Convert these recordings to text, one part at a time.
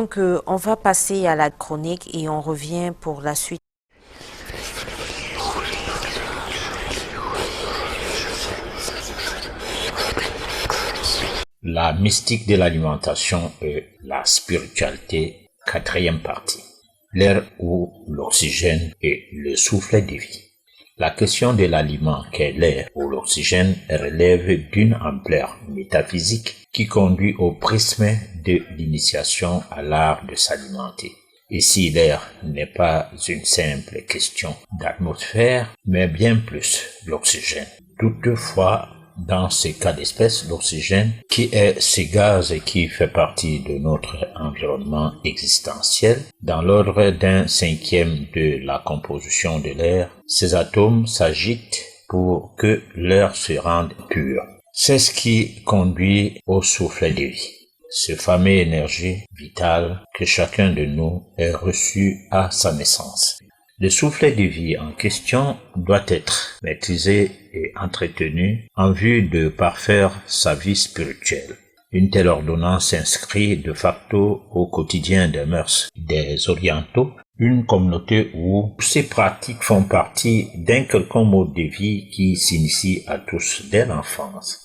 Donc, on va passer à la chronique et on revient pour la suite. La mystique de l'alimentation et la spiritualité, quatrième partie. L'air ou l'oxygène et le souffle de vie. La question de l'aliment qu'est l'air ou l'oxygène relève d'une ampleur métaphysique qui conduit au prisme de l'initiation à l'art de s'alimenter. Ici, l'air n'est pas une simple question d'atmosphère, mais bien plus l'oxygène. Toutefois, dans ces cas d'espèce, l'oxygène, qui est ce gaz qui fait partie de notre environnement existentiel, dans l'ordre d'un cinquième de la composition de l'air, ces atomes s'agitent pour que l'air se rende pur. C'est ce qui conduit au souffle de vie, ce fameux énergie vitale que chacun de nous a reçu à sa naissance. Le souffle de vie en question doit être maîtrisé et entretenu en vue de parfaire sa vie spirituelle. Une telle ordonnance s'inscrit de facto au quotidien des mœurs des Orientaux, une communauté où ces pratiques font partie d'un quelconque mode de vie qui s'initie à tous dès l'enfance.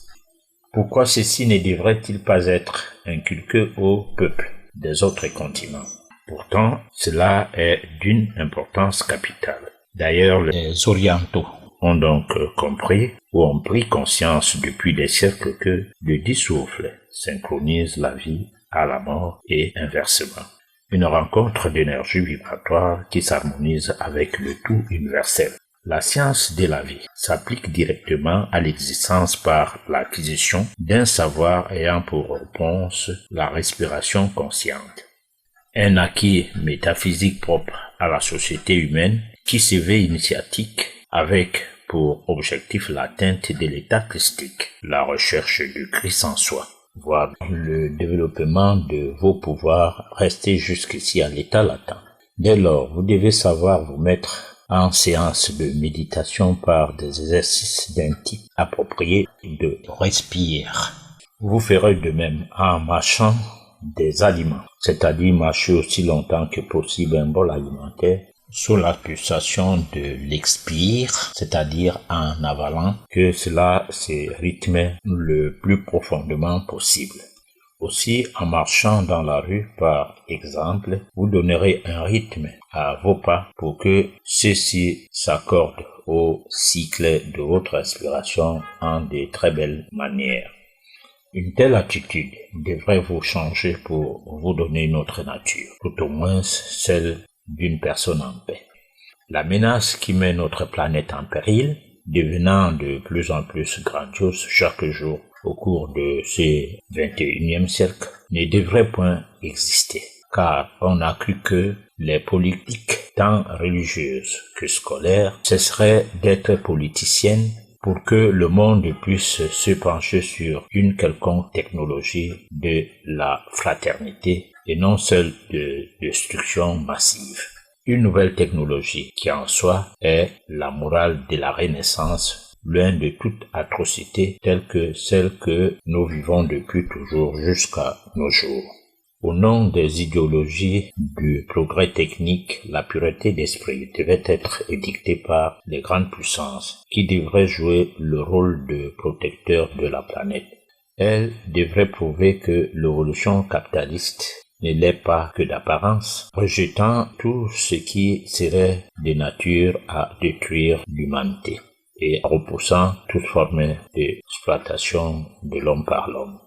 Pourquoi ceci ne devrait-il pas être inculqué au peuple des autres continents? Pourtant, cela est d'une importance capitale. D'ailleurs, les Orientaux ont donc compris ou ont pris conscience depuis des siècles que le dit souffle synchronise la vie à la mort et inversement. Une rencontre d'énergie vibratoire qui s'harmonise avec le tout universel. La science de la vie s'applique directement à l'existence par l'acquisition d'un savoir ayant pour réponse la respiration consciente. Un acquis métaphysique propre à la société humaine qui se veut initiatique avec pour objectif l'atteinte de l'état christique, la recherche du Christ en soi, voire le développement de vos pouvoirs restés jusqu'ici à l'état latent. Dès lors, vous devez savoir vous mettre en séance de méditation par des exercices d'un type approprié de respire. Vous ferez de même en marchant des aliments, c'est-à-dire marcher aussi longtemps que possible un bol alimentaire sous la pulsation de l'expire, c'est-à-dire en avalant, que cela se rythme le plus profondément possible. Aussi, en marchant dans la rue, par exemple, vous donnerez un rythme à vos pas pour que ceux-ci s'accordent au cycle de votre respiration en de très belles manières. Une telle attitude devrait vous changer pour vous donner une autre nature, tout au moins celle d'une personne en paix. La menace qui met notre planète en péril, devenant de plus en plus grandiose chaque jour au cours de ce 21e siècle, ne devrait point exister, car on a cru que les politiques, tant religieuses que scolaires, cesseraient d'être politiciennes pour que le monde puisse se pencher sur une quelconque technologie de la fraternité et non celle de destruction massive. Une nouvelle technologie qui en soi est la morale de la Renaissance, loin de toute atrocité telle que celle que nous vivons depuis toujours jusqu'à nos jours. Au nom des idéologies du progrès technique, la pureté d'esprit devait être édictée par les grandes puissances qui devraient jouer le rôle de protecteurs de la planète. Elles devraient prouver que l'évolution capitaliste ne l'est pas que d'apparence, rejetant tout ce qui serait de nature à détruire l'humanité et repoussant toute forme d'exploitation de l'homme par l'homme.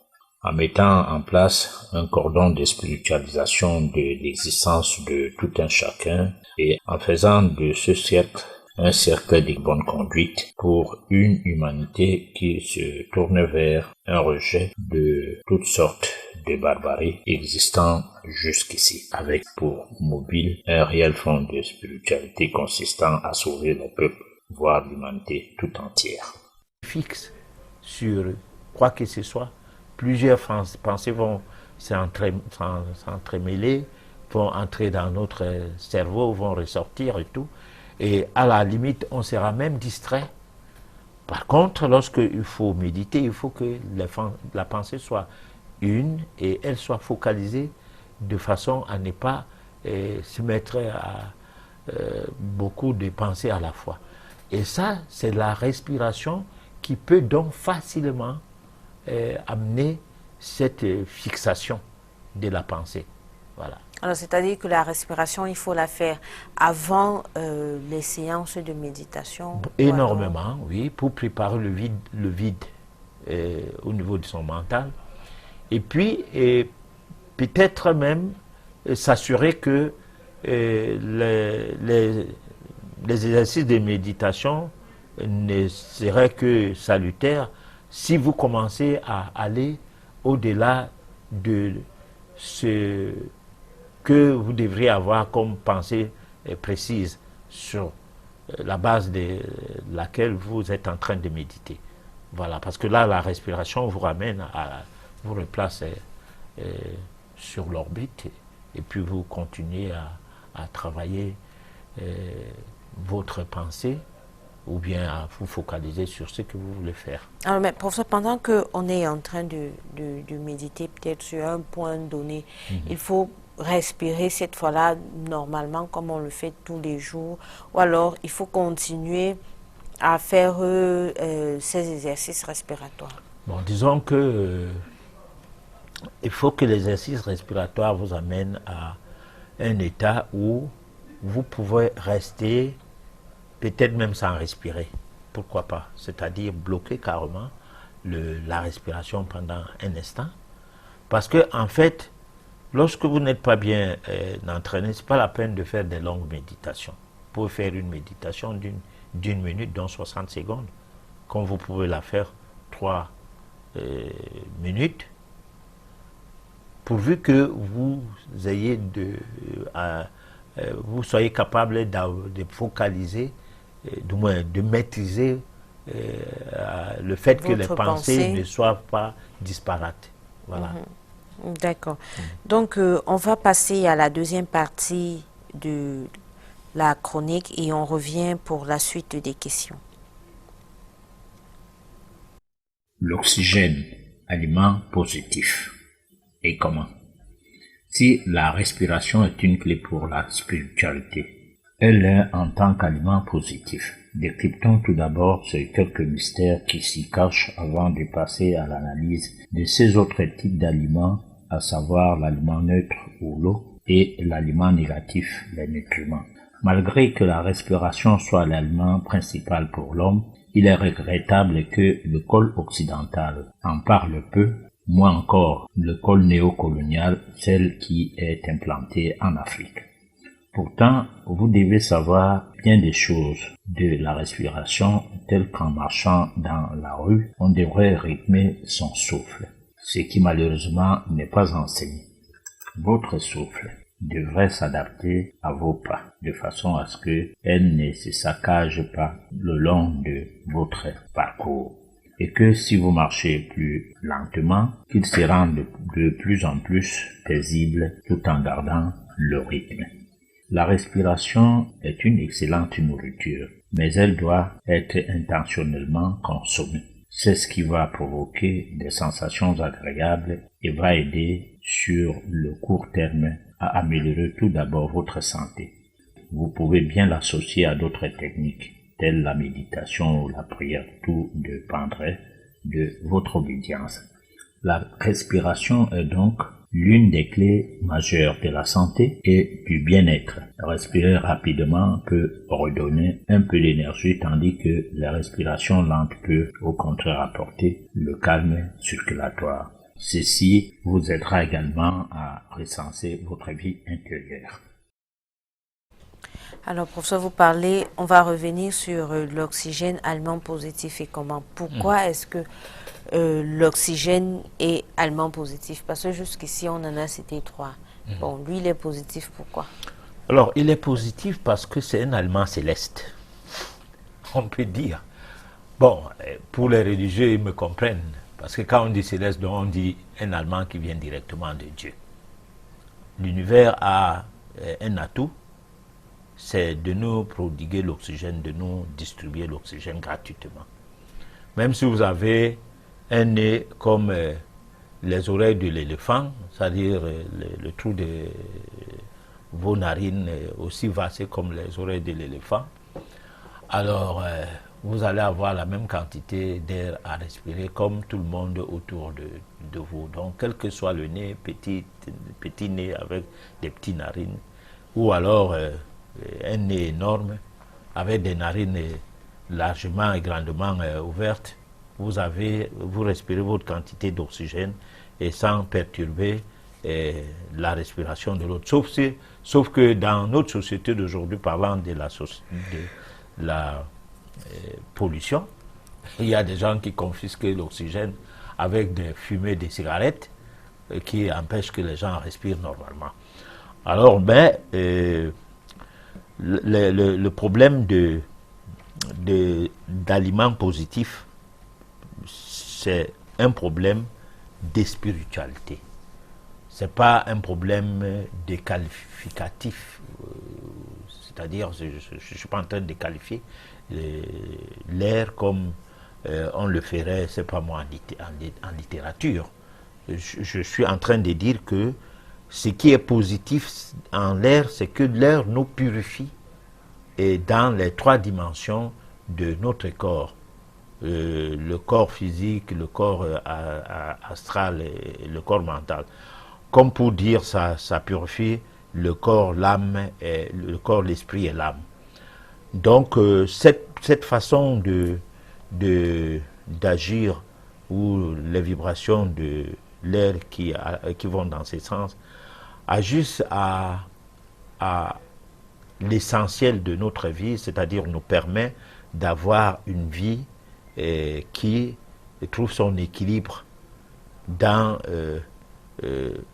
En mettant en place un cordon de spiritualisation de l'existence de tout un chacun et en faisant de ce cercle un cercle de bonne conduite pour une humanité qui se tourne vers un rejet de toutes sortes de barbarie existant jusqu'ici, avec pour mobile un réel fond de spiritualité consistant à sauver le peuple, voire l'humanité tout entière. Fixe sur quoi que ce soit, plusieurs pensées vont s'entremêler, vont entrer dans notre cerveau, vont ressortir et tout. Et à la limite, on sera même distrait. Par contre, lorsqu'il faut méditer, il faut que la pensée soit une et elle soit focalisée de façon à ne pas se mettre à beaucoup de pensées à la fois. Et ça, c'est la respiration qui peut donc facilement amener cette fixation de la pensée. Voilà. Alors, c'est-à-dire que la respiration, il faut la faire avant les séances de méditation? Énormément, alors... oui, pour préparer le vide au niveau de son mental. Et puis, peut-être même s'assurer que les exercices de méditation ne seraient que salutaires si vous commencez à aller au-delà de ce que vous devriez avoir comme pensée précise sur la base de laquelle vous êtes en train de méditer. Voilà, parce que là, la respiration vous ramène vous replace sur l'orbite et puis vous continuez à travailler votre pensée ou bien à vous focaliser sur ce que vous voulez faire. Alors, mais professeur, pendant qu'on est en train de méditer peut-être sur un point donné, il faut respirer cette fois-là normalement comme on le fait tous les jours, ou alors il faut continuer à faire ces exercices respiratoires? Bon, disons que il faut que l'exercice respiratoire vous amène à un état où vous pouvez rester peut-être même sans respirer, pourquoi pas, c'est-à-dire bloquer carrément la respiration pendant un instant, parce que en fait, lorsque vous n'êtes pas bien entraîné, ce n'est pas la peine de faire des longues méditations. Vous pouvez faire une méditation d'une minute, donc 60 secondes, comme vous pouvez la faire 3 minutes, pourvu que vous ayez vous soyez capable de focaliser, du moins de maîtriser le fait que les pensées ne soient pas disparates. Voilà. D'accord. Donc, on va passer à la deuxième partie de la chronique et on revient pour la suite des questions. L'oxygène, aliment positif. Et comment? Si la respiration est une clé pour la spiritualité, elle est en tant qu'aliment positif. Décryptons tout d'abord ces quelques mystères qui s'y cachent avant de passer à l'analyse de ces autres types d'aliments, à savoir l'aliment neutre ou l'eau et l'aliment négatif, les nutriments. Malgré que la respiration soit l'aliment principal pour l'homme, il est regrettable que le col occidental en parle peu, moins encore le col néocolonial, celle qui est implantée en Afrique. Pourtant, vous devez savoir bien des choses de la respiration, telles qu'en marchant dans la rue, on devrait rythmer son souffle, ce qui malheureusement n'est pas enseigné. Votre souffle devrait s'adapter à vos pas, de façon à ce qu'elle ne se saccage pas le long de votre parcours. Et que si vous marchez plus lentement, qu'il se rende de plus en plus paisible tout en gardant le rythme. La respiration est une excellente nourriture, mais elle doit être intentionnellement consommée. C'est ce qui va provoquer des sensations agréables et va aider sur le court terme à améliorer tout d'abord votre santé. Vous pouvez bien l'associer à d'autres techniques, telles la méditation ou la prière, tout dépendrait de votre obédience. La respiration est donc l'une des clés majeures de la santé et du bien-être. Respirer rapidement peut redonner un peu d'énergie, tandis que la respiration lente peut au contraire apporter le calme circulatoire. Ceci vous aidera également à recenser votre vie intérieure. Alors, professeur, vous parlez, on va revenir sur l'oxygène, aliment positif et comment. Pourquoi est-ce que l'oxygène est aliment positif? Parce que jusqu'ici, on en a cité 3. Bon, lui, il est positif, pourquoi? Alors, il est positif parce que c'est un aliment céleste, on peut dire. Bon, pour les religieux, ils me comprennent. Parce que quand on dit céleste, donc on dit un aliment qui vient directement de Dieu. L'univers a un atout, c'est de nous prodiguer l'oxygène, de nous distribuer l'oxygène gratuitement. Même si vous avez un nez comme les oreilles de l'éléphant, c'est-à-dire le trou de vos narines aussi vastes comme les oreilles de l'éléphant, alors vous allez avoir la même quantité d'air à respirer comme tout le monde autour de vous. Donc, quel que soit le nez, petit nez avec des petites narines, ou alors un nez énorme avec des narines largement et grandement ouvertes, vous respirez votre quantité d'oxygène et sans perturber la respiration de l'autre. Sauf que dans notre société d'aujourd'hui, parlant de la pollution, il y a des gens qui confisquent l'oxygène avec des fumées de cigarettes qui empêchent que les gens respirent normalement. Alors, le problème d'aliments positifs, c'est un problème de spiritualité. Ce n'est pas un problème de qualificatif, c'est-à-dire, je ne suis pas en train de qualifier l'air comme on le ferait, c'est pas moi, en littérature. Je suis en train de dire que ce qui est positif en l'air, c'est que l'air nous purifie et dans les 3 dimensions de notre corps. Le corps physique, le corps astral et le corps mental. Comme pour dire ça purifie le corps, l'âme, le corps, l'esprit et l'âme. Donc cette façon d'agir ou les vibrations de l'air qui vont dans ce sens agissent à l'essentiel de notre vie, c'est-à-dire nous permet d'avoir une vie qui trouve son équilibre dans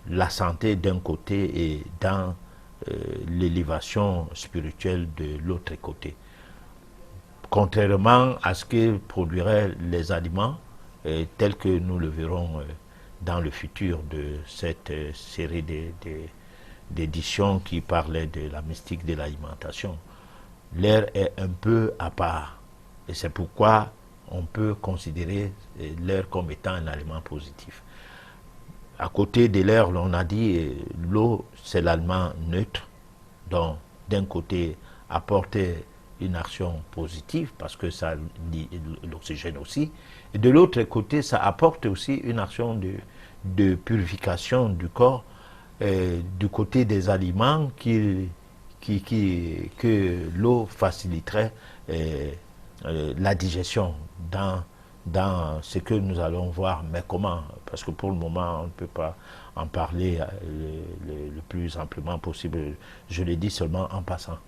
la santé d'un côté et dans l'élévation spirituelle de l'autre côté. Contrairement à ce que produiraient les aliments, tels que nous le verrons dans le futur de cette série d'éditions qui parlait de la mystique de l'alimentation, l'air est un peu à part. Et c'est pourquoi on peut considérer l'air comme étant un aliment positif. À côté de l'air, on a dit l'eau, c'est l'aliment neutre, donc d'un côté apporter une action positive parce que ça lie l'oxygène aussi, et de l'autre côté, ça apporte aussi une action de purification du corps du côté des aliments que l'eau faciliterait la digestion dans ce que nous allons voir. Mais comment? Parce que pour le moment, on ne peut pas en parler le plus amplement possible. Je le dis seulement en passant.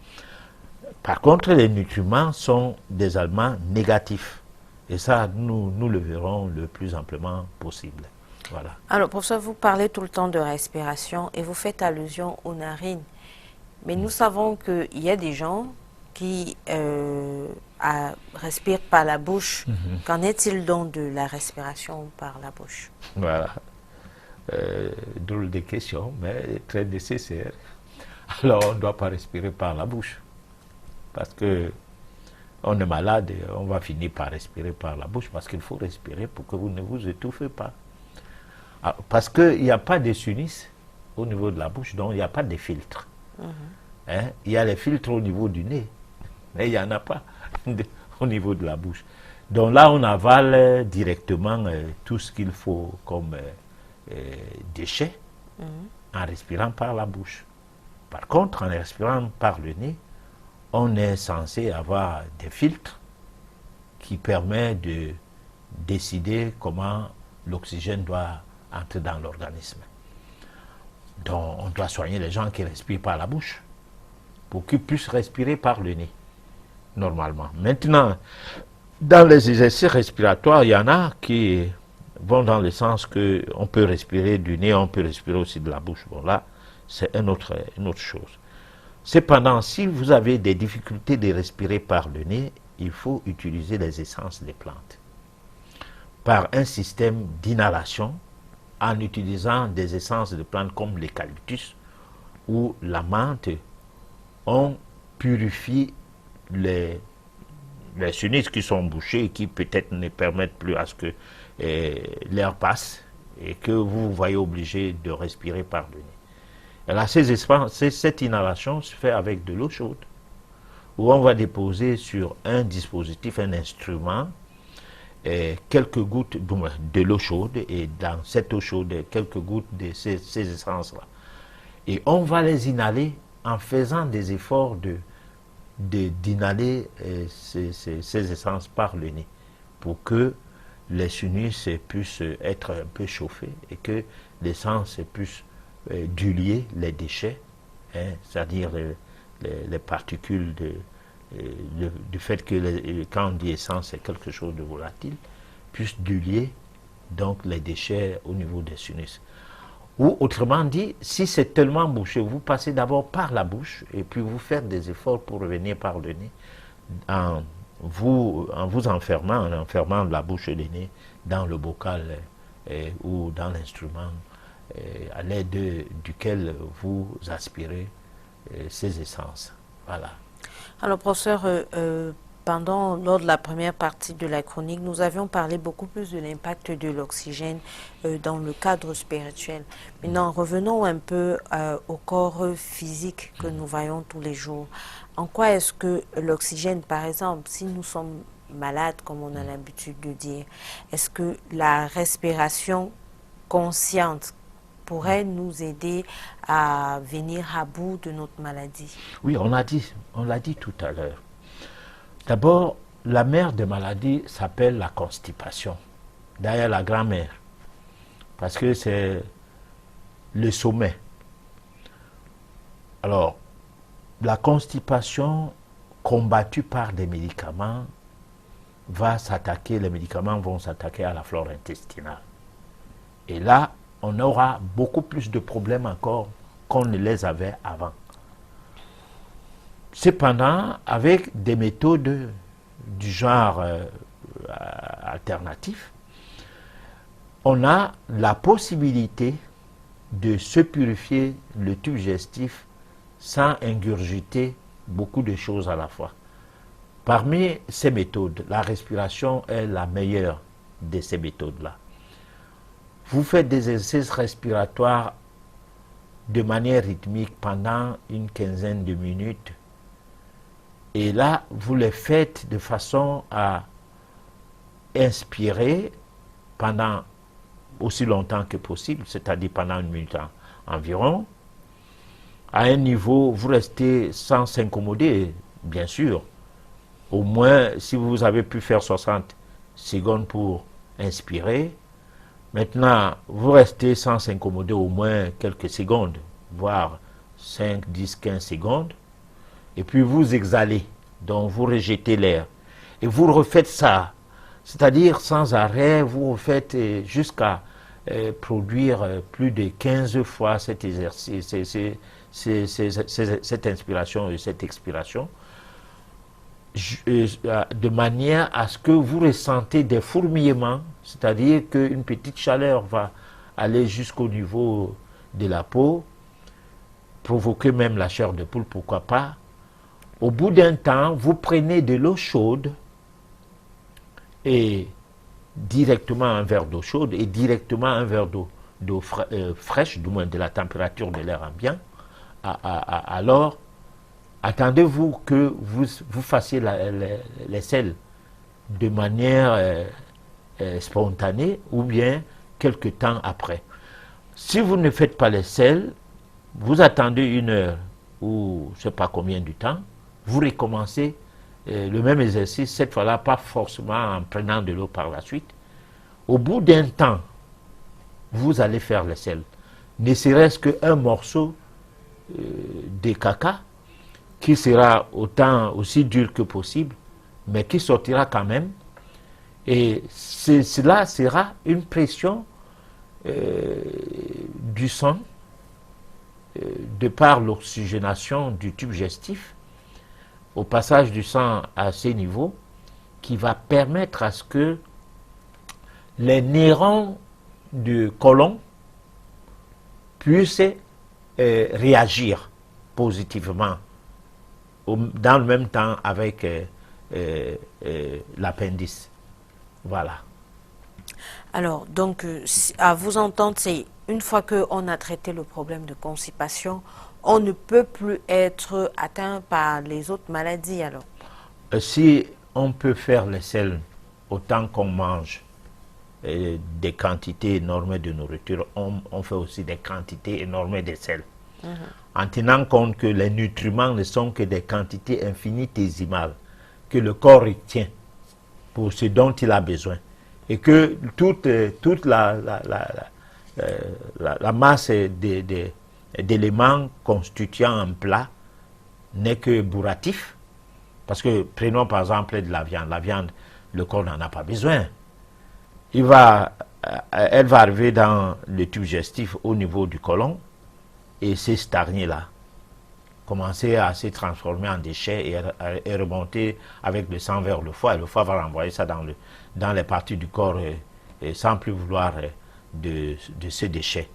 Par contre, les nutriments sont des aliments négatifs. Et ça, nous le verrons le plus amplement possible. Voilà. Alors, professeur, vous parlez tout le temps de respiration et vous faites allusion aux narines. Mais nous savons qu'il y a des gens qui respirent par la bouche. Qu'en est-il donc de la respiration par la bouche? Voilà. Drôle de question, mais très nécessaire. Alors, on ne doit pas respirer par la bouche. Parce que on est malade et on va finir par respirer par la bouche parce qu'il faut respirer pour que vous ne vous étouffez pas. Alors, parce qu'il n'y a pas de sinus au niveau de la bouche, donc il n'y a pas de filtre. Hein? Il y a les filtres au niveau du nez, mais il n'y en a pas au niveau de la bouche. Donc là, on avale directement tout ce qu'il faut comme déchets en respirant par la bouche. Par contre, en respirant par le nez, on est censé avoir des filtres qui permettent de décider comment l'oxygène doit entrer dans l'organisme. Donc, on doit soigner les gens qui respirent par la bouche pour qu'ils puissent respirer par le nez, normalement. Maintenant, dans les exercices respiratoires, il y en a qui vont dans le sens qu'on peut respirer du nez, on peut respirer aussi de la bouche. Bon, là, c'est une autre chose. Cependant, si vous avez des difficultés de respirer par le nez, il faut utiliser les essences des plantes par un système d'inhalation en utilisant des essences de plantes comme l'eucalyptus ou la menthe. On purifie les sinus qui sont bouchés et qui peut-être ne permettent plus à ce que l'air passe et que vous voyez obligé de respirer par le nez. Et là, cette inhalation se fait avec de l'eau chaude, où on va déposer sur un dispositif, un instrument, quelques gouttes de l'eau chaude, et dans cette eau chaude, quelques gouttes de ces essences-là. Et on va les inhaler en faisant des efforts d'inhaler ces essences par le nez, pour que les sinus puissent être un peu chauffés et que l'essence puisse diluer les déchets, hein, c'est-à-dire les particules du fait que quand on dit essence, c'est quelque chose de volatile, puisse diluer donc les déchets au niveau des sinus. Ou autrement dit, si c'est tellement bouché, vous passez d'abord par la bouche et puis vous faites des efforts pour revenir par le nez en vous enfermant, en enfermant la bouche et le nez dans le bocal ou dans l'instrument à l'aide duquel vous aspirez ces essences. Voilà. Alors, professeur, lors de la première partie de la chronique, nous avions parlé beaucoup plus de l'impact de l'oxygène dans le cadre spirituel. Maintenant, revenons un peu au corps physique que nous voyons tous les jours. En quoi est-ce que l'oxygène, par exemple, si nous sommes malades, comme on a l'habitude de dire, est-ce que la respiration consciente pourrait nous aider à venir à bout de notre maladie? Oui, on l'a dit tout à l'heure. D'abord, la mère des maladies s'appelle la constipation, derrière la grand-mère, parce que c'est le sommet. Alors, la constipation combattue par des médicaments les médicaments vont s'attaquer à la flore intestinale. Et là, on aura beaucoup plus de problèmes encore qu'on ne les avait avant. Cependant, avec des méthodes du genre alternatif, on a la possibilité de se purifier le tube digestif sans ingurgiter beaucoup de choses à la fois. Parmi ces méthodes, la respiration est la meilleure de ces méthodes-là. Vous faites des exercices respiratoires de manière rythmique pendant une quinzaine de minutes. Et là, vous les faites de façon à inspirer pendant aussi longtemps que possible, c'est-à-dire pendant une minute environ. À un niveau, vous restez sans s'incommoder, bien sûr. Au moins, si vous avez pu faire 60 secondes pour inspirer, maintenant, vous restez sans s'incommoder au moins quelques secondes, voire 5, 10, 15 secondes. Et puis vous exhalez, donc vous rejetez l'air. Et vous refaites ça, c'est-à-dire sans arrêt, vous refaites jusqu'à produire plus de 15 fois cet exercice, cette inspiration et cette expiration, de manière à ce que vous ressentez des fourmillements, c'est-à-dire qu'une petite chaleur va aller jusqu'au niveau de la peau, provoquer même la chair de poule, pourquoi pas. Au bout d'un temps, vous prenez de l'eau chaude et directement un verre d'eau chaude et directement un verre d'eau fraîche, du moins de la température de l'air ambiant. Alors, attendez-vous que vous fassiez les selles de manière spontanée ou bien quelque temps après. Si vous ne faites pas les selles, vous attendez 1 heure ou je ne sais pas combien de temps, vous recommencez le même exercice, cette fois-là pas forcément en prenant de l'eau par la suite. Au bout d'un temps, vous allez faire les selles. Ne serait-ce qu'un morceau de caca qui sera aussi dur que possible, mais qui sortira quand même. Et cela sera une pression du sang de par l'oxygénation du tube digestif au passage du sang à ces niveaux qui va permettre à ce que les neurones du côlon puissent réagir positivement dans le même temps avec l'appendice. Voilà. Alors, donc, à vous entendre, c'est une fois qu'on a traité le problème de constipation, on ne peut plus être atteint par les autres maladies, alors. Si on peut faire les selles autant qu'on mange des quantités énormes de nourriture, on fait aussi des quantités énormes de sel. En tenant compte que les nutriments ne sont que des quantités infinitésimales que le corps retient pour ce dont il a besoin. Et que toute la masse d'éléments constituant un plat n'est que bourratif. Parce que prenons par exemple de la viande. La viande, le corps n'en a pas besoin. Elle va arriver dans le tube digestif au niveau du côlon et c'est stagné là. Commencer à se transformer en déchets et remonter avec le sang vers le foie. Et le foie va renvoyer ça dans les parties du corps et sans plus vouloir de ces déchets.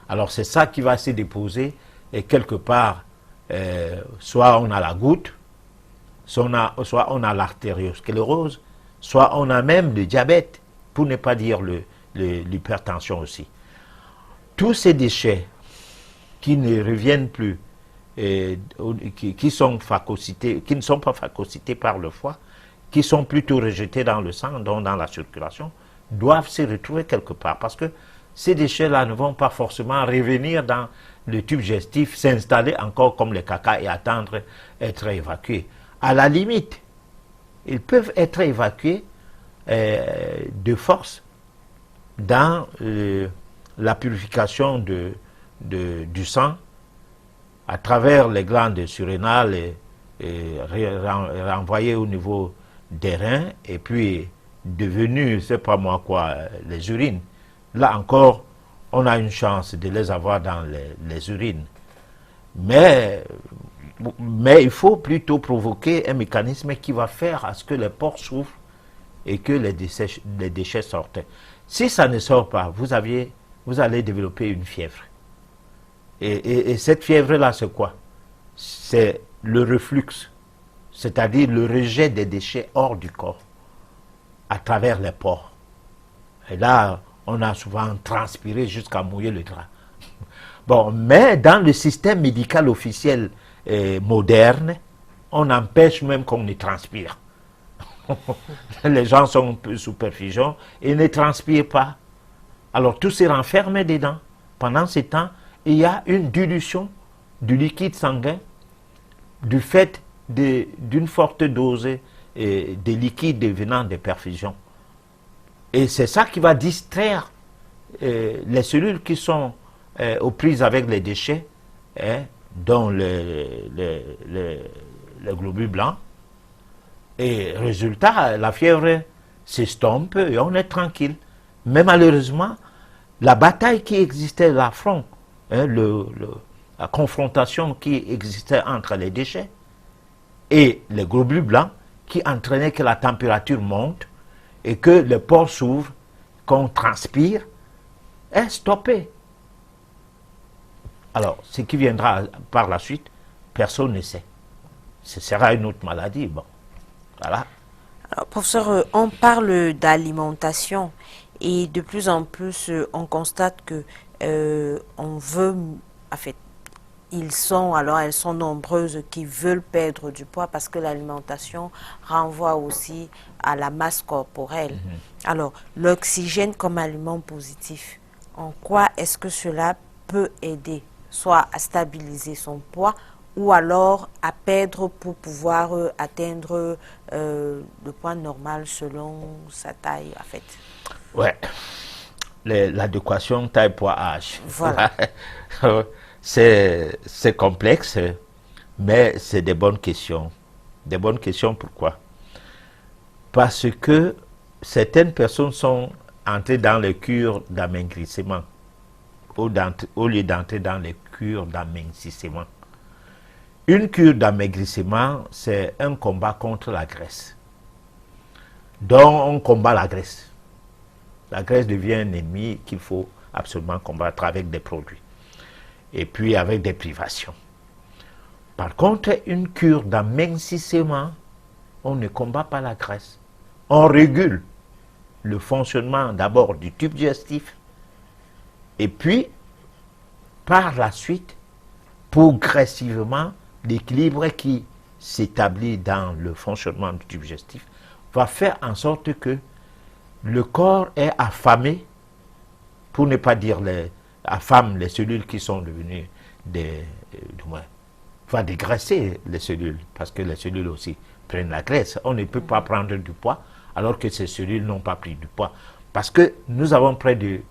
Alors c'est ça qui va se déposer et quelque part, soit on a la goutte, soit on a l'artériosclérose, soit on a même le diabète, pour ne pas dire l'hypertension aussi. Tous ces déchets qui ne reviennent plus, qui ne sont pas phagocytés par le foie, qui sont plutôt rejetés dans le sang, donc dans la circulation, doivent se retrouver quelque part. Parce que ces déchets-là ne vont pas forcément revenir dans le tube digestif, s'installer encore comme le caca et attendre être évacués. À la limite, ils peuvent être évacués de force dans la purification du sang à travers les glandes surrénales et renvoyées au niveau des reins et puis devenu, c'est pas moi quoi, les urines. Là encore, on a une chance de les avoir dans les urines. Mais il faut plutôt provoquer un mécanisme qui va faire à ce que les pores s'ouvrent et que les déchets sortent. Si ça ne sort pas, vous allez développer une fièvre. Et cette fièvre-là, c'est quoi? C'est le reflux, c'est-à-dire le rejet des déchets hors du corps, à travers les pores. Et là, on a souvent transpiré jusqu'à mouiller le drap. Bon, mais dans le système médical officiel moderne, on empêche même qu'on ne transpire. Les gens sont un peu sous perfusion et ne transpirent pas. Alors tout se renferme dedans. Pendant ce temps, il y a une dilution du liquide sanguin du fait d'une forte dose de liquide venant des perfusions. Et c'est ça qui va distraire les cellules qui sont aux prises avec les déchets, dont les globules blancs. Et résultat, la fièvre s'estompe et on est tranquille. Mais malheureusement, la bataille qui existait, l'affront, la confrontation qui existait entre les déchets et les globules blancs, qui entraînait que la température monte et que les pores s'ouvrent, qu'on transpire, est stoppée. Alors, ce qui viendra par la suite, personne ne sait. Ce sera une autre maladie. Bon, voilà. Alors, professeur, on parle d'alimentation et de plus en plus, on constate que on veut, en fait, elles sont nombreuses qui veulent perdre du poids parce que l'alimentation renvoie aussi à la masse corporelle. Alors, l'oxygène comme aliment positif, en quoi est-ce que cela peut aider, soit à stabiliser son poids ou alors à perdre pour pouvoir atteindre le poids normal selon sa taille, en fait? Ouais, l'adéquation taille-poids-âge. Voilà. C'est complexe, mais c'est des bonnes questions. Des bonnes questions, pourquoi? Parce que certaines personnes sont entrées dans les cures d'amaigrissement au lieu d'entrer dans les cures d'amincissement. Une cure d'amaigrissement, c'est un combat contre la graisse. Donc, on combat la graisse. La graisse devient un ennemi qu'il faut absolument combattre avec des produits. Et puis avec des privations. Par contre, une cure d'amincissement, on ne combat pas la graisse. On régule le fonctionnement d'abord du tube digestif, et puis, par la suite, progressivement, l'équilibre qui s'établit dans le fonctionnement du tube digestif va faire en sorte que le corps est affamé, pour ne pas dire affame les cellules qui sont devenues va dégraisser les cellules, parce que les cellules aussi prennent la graisse. On ne peut pas prendre du poids alors que ces cellules n'ont pas pris du poids. Parce que nous avons près de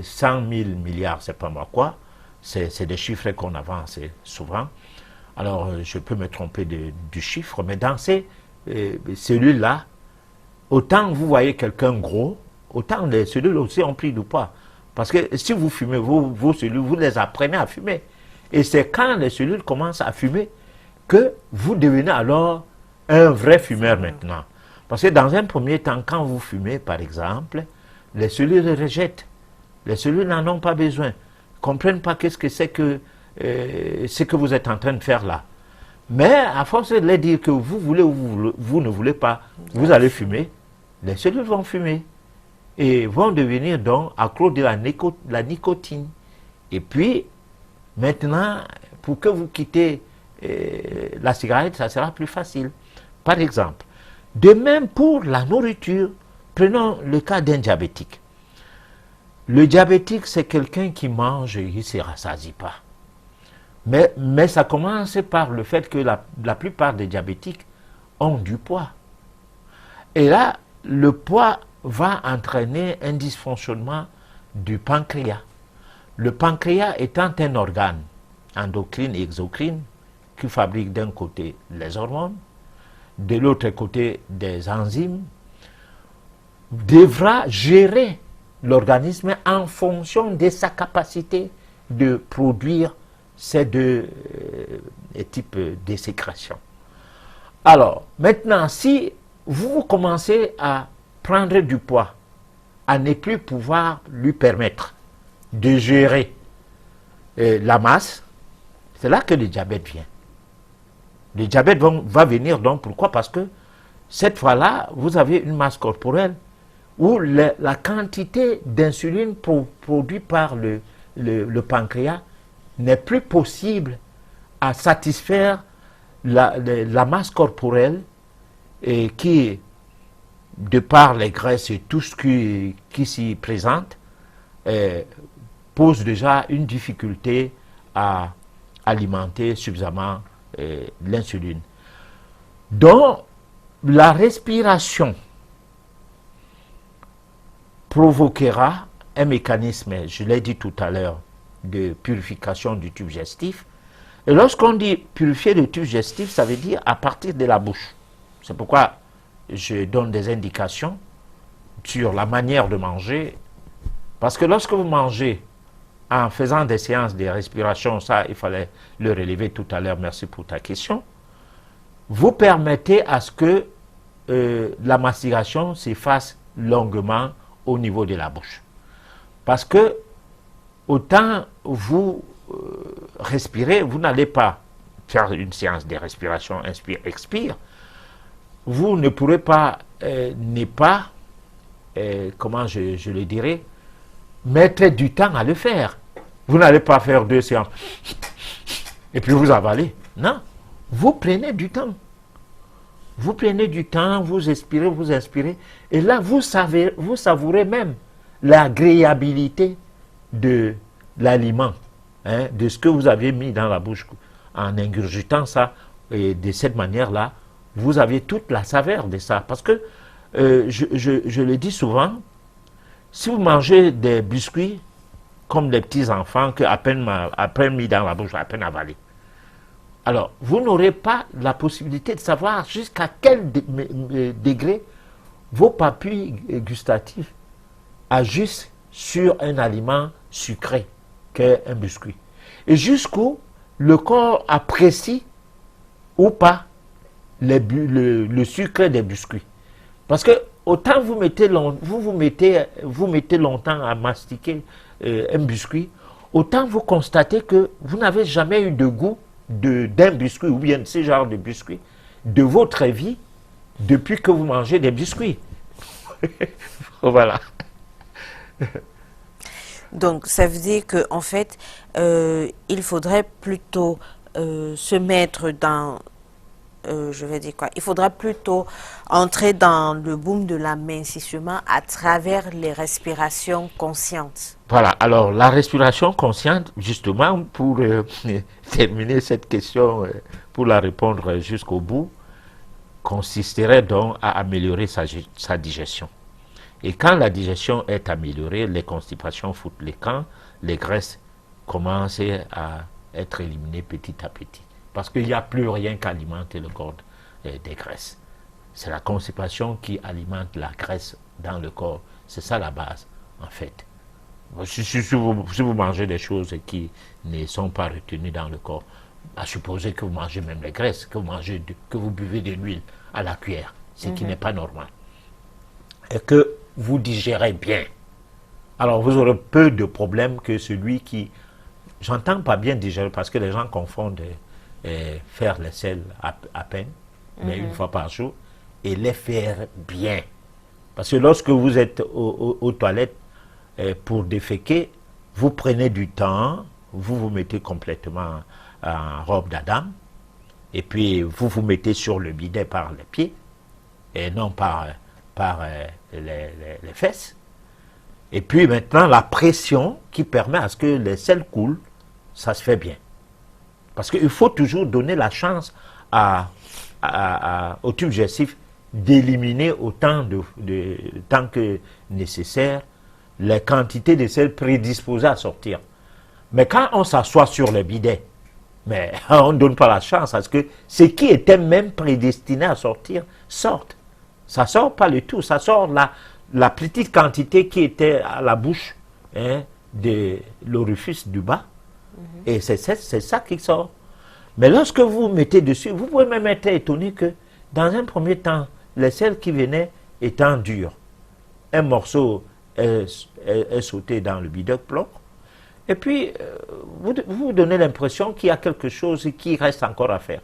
100 000 milliards, c'est pas moi quoi, c'est des chiffres qu'on avance souvent. Alors, je peux me tromper du chiffre, mais dans ces cellules-là, autant vous voyez quelqu'un gros, autant les cellules aussi ont pris du poids. Parce que si vous fumez, vos cellules, vous les apprenez à fumer. Et c'est quand les cellules commencent à fumer que vous devenez alors un vrai fumeur maintenant. Parce que dans un premier temps, quand vous fumez, par exemple, les cellules rejettent. Les cellules n'en ont pas besoin. Ne comprennent pas qu'est-ce que c'est que ce que vous êtes en train de faire là. Mais à force de leur dire que vous voulez ou vous ne voulez pas, vous allez fumer, les cellules vont fumer et vont devenir donc accros de la nicotine. Et puis, maintenant, pour que vous quittez la cigarette, ça sera plus facile. Par exemple, de même pour la nourriture, prenons le cas d'un diabétique. Le diabétique, c'est quelqu'un qui mange et il ne se rassasie pas. Mais ça commence par le fait que la plupart des diabétiques ont du poids. Et là, le poids va entraîner un dysfonctionnement du pancréas. Le pancréas étant un organe endocrine et exocrine qui fabrique d'un côté les hormones, de l'autre côté des enzymes, devra gérer l'organisme en fonction de sa capacité de produire ces deux types de sécrétions. Alors, maintenant, si vous commencez à prendre du poids, à ne plus pouvoir lui permettre de gérer la masse, c'est là que le diabète vient. Le diabète va venir donc, pourquoi? Parce que cette fois-là, vous avez une masse corporelle où la quantité d'insuline produite par le pancréas n'est plus possible à satisfaire la masse corporelle et qui, de par les graisses et tout ce qui s'y présente, pose déjà une difficulté à alimenter suffisamment l'insuline. Donc, la respiration provoquera un mécanisme, je l'ai dit tout à l'heure, de purification du tube digestif. Et lorsqu'on dit purifier le tube digestif, ça veut dire à partir de la bouche. C'est pourquoi je donne des indications sur la manière de manger. Parce que lorsque vous mangez en faisant des séances de respiration, ça il fallait le relever tout à l'heure, merci pour ta question, vous permettez à ce que la mastication se fasse longuement au niveau de la bouche. Parce que autant vous respirez, vous n'allez pas faire une séance de respiration inspire-expire, vous ne pourrez pas ne pas, comment je le dirais, mettre du temps à le faire. Vous n'allez pas faire 2 séances et puis vous avalez. Non, vous prenez du temps. Vous prenez du temps, vous expirez, vous inspirez, et là vous savourez même l'agréabilité de l'aliment, hein, de ce que vous avez mis dans la bouche en ingurgitant ça, et de cette manière-là, vous avez toute la saveur de ça. Parce que, je le dis souvent, si vous mangez des biscuits comme les petits enfants que à peine mis dans la bouche, à peine avalés, alors vous n'aurez pas la possibilité de savoir jusqu'à quel degré vos papilles gustatives agissent sur un aliment sucré qu'est un biscuit. Et jusqu'où le corps apprécie ou pas le sucre des biscuits. Parce que autant vous mettez longtemps à mastiquer un biscuit, autant vous constatez que vous n'avez jamais eu de goût d'un biscuit ou bien de ce genre de biscuit de votre vie depuis que vous mangez des biscuits. Voilà. Donc, ça veut dire qu'en fait, il faudrait plutôt se mettre dans, je vais dire quoi, il faudra plutôt entrer dans le boom de l'amincissement à travers les respirations conscientes. Voilà, alors la respiration consciente, justement, pour terminer cette question, pour la répondre jusqu'au bout, consisterait donc à améliorer sa digestion. Et quand la digestion est améliorée, les constipations foutent les camps, les graisses commencent à être éliminées petit à petit. Parce qu'il n'y a plus rien qui alimente le corps des graisses. C'est la constipation qui alimente la graisse dans le corps. C'est ça la base, en fait. Si vous mangez des choses qui ne sont pas retenues dans le corps, à supposer que vous mangez même les graisses, que vous buvez de l'huile à la cuillère, ce qui n'est pas normal. Et que vous digérez bien. Alors vous aurez peu de problèmes que celui qui... J'entends pas bien digérer parce que les gens confondent faire les selles à peine, mais une fois par jour, et les faire bien. Parce que lorsque vous êtes aux toilettes pour déféquer, vous prenez du temps, vous vous mettez complètement en robe d'Adam, et puis vous vous mettez sur le bidet par les pieds, et non par les fesses. Et puis maintenant, la pression qui permet à ce que les selles coulent, ça se fait bien. Parce qu'il faut toujours donner la chance au tube digestif d'éliminer autant de temps que nécessaire les quantités de sels prédisposées à sortir. Mais quand on s'assoit sur le bidet, mais on ne donne pas la chance à ce que ce qui était même prédestiné à sortir sorte. Ça ne sort pas le tout, ça sort la petite quantité qui était à la bouche de l'orifice du bas. Et c'est ça qui sort. Mais lorsque vous mettez dessus, vous pouvez même être étonné que dans un premier temps, les sels qui venaient étant durs, un morceau est sauté dans le bidon plomb, et puis vous vous donnez l'impression qu'il y a quelque chose qui reste encore à faire.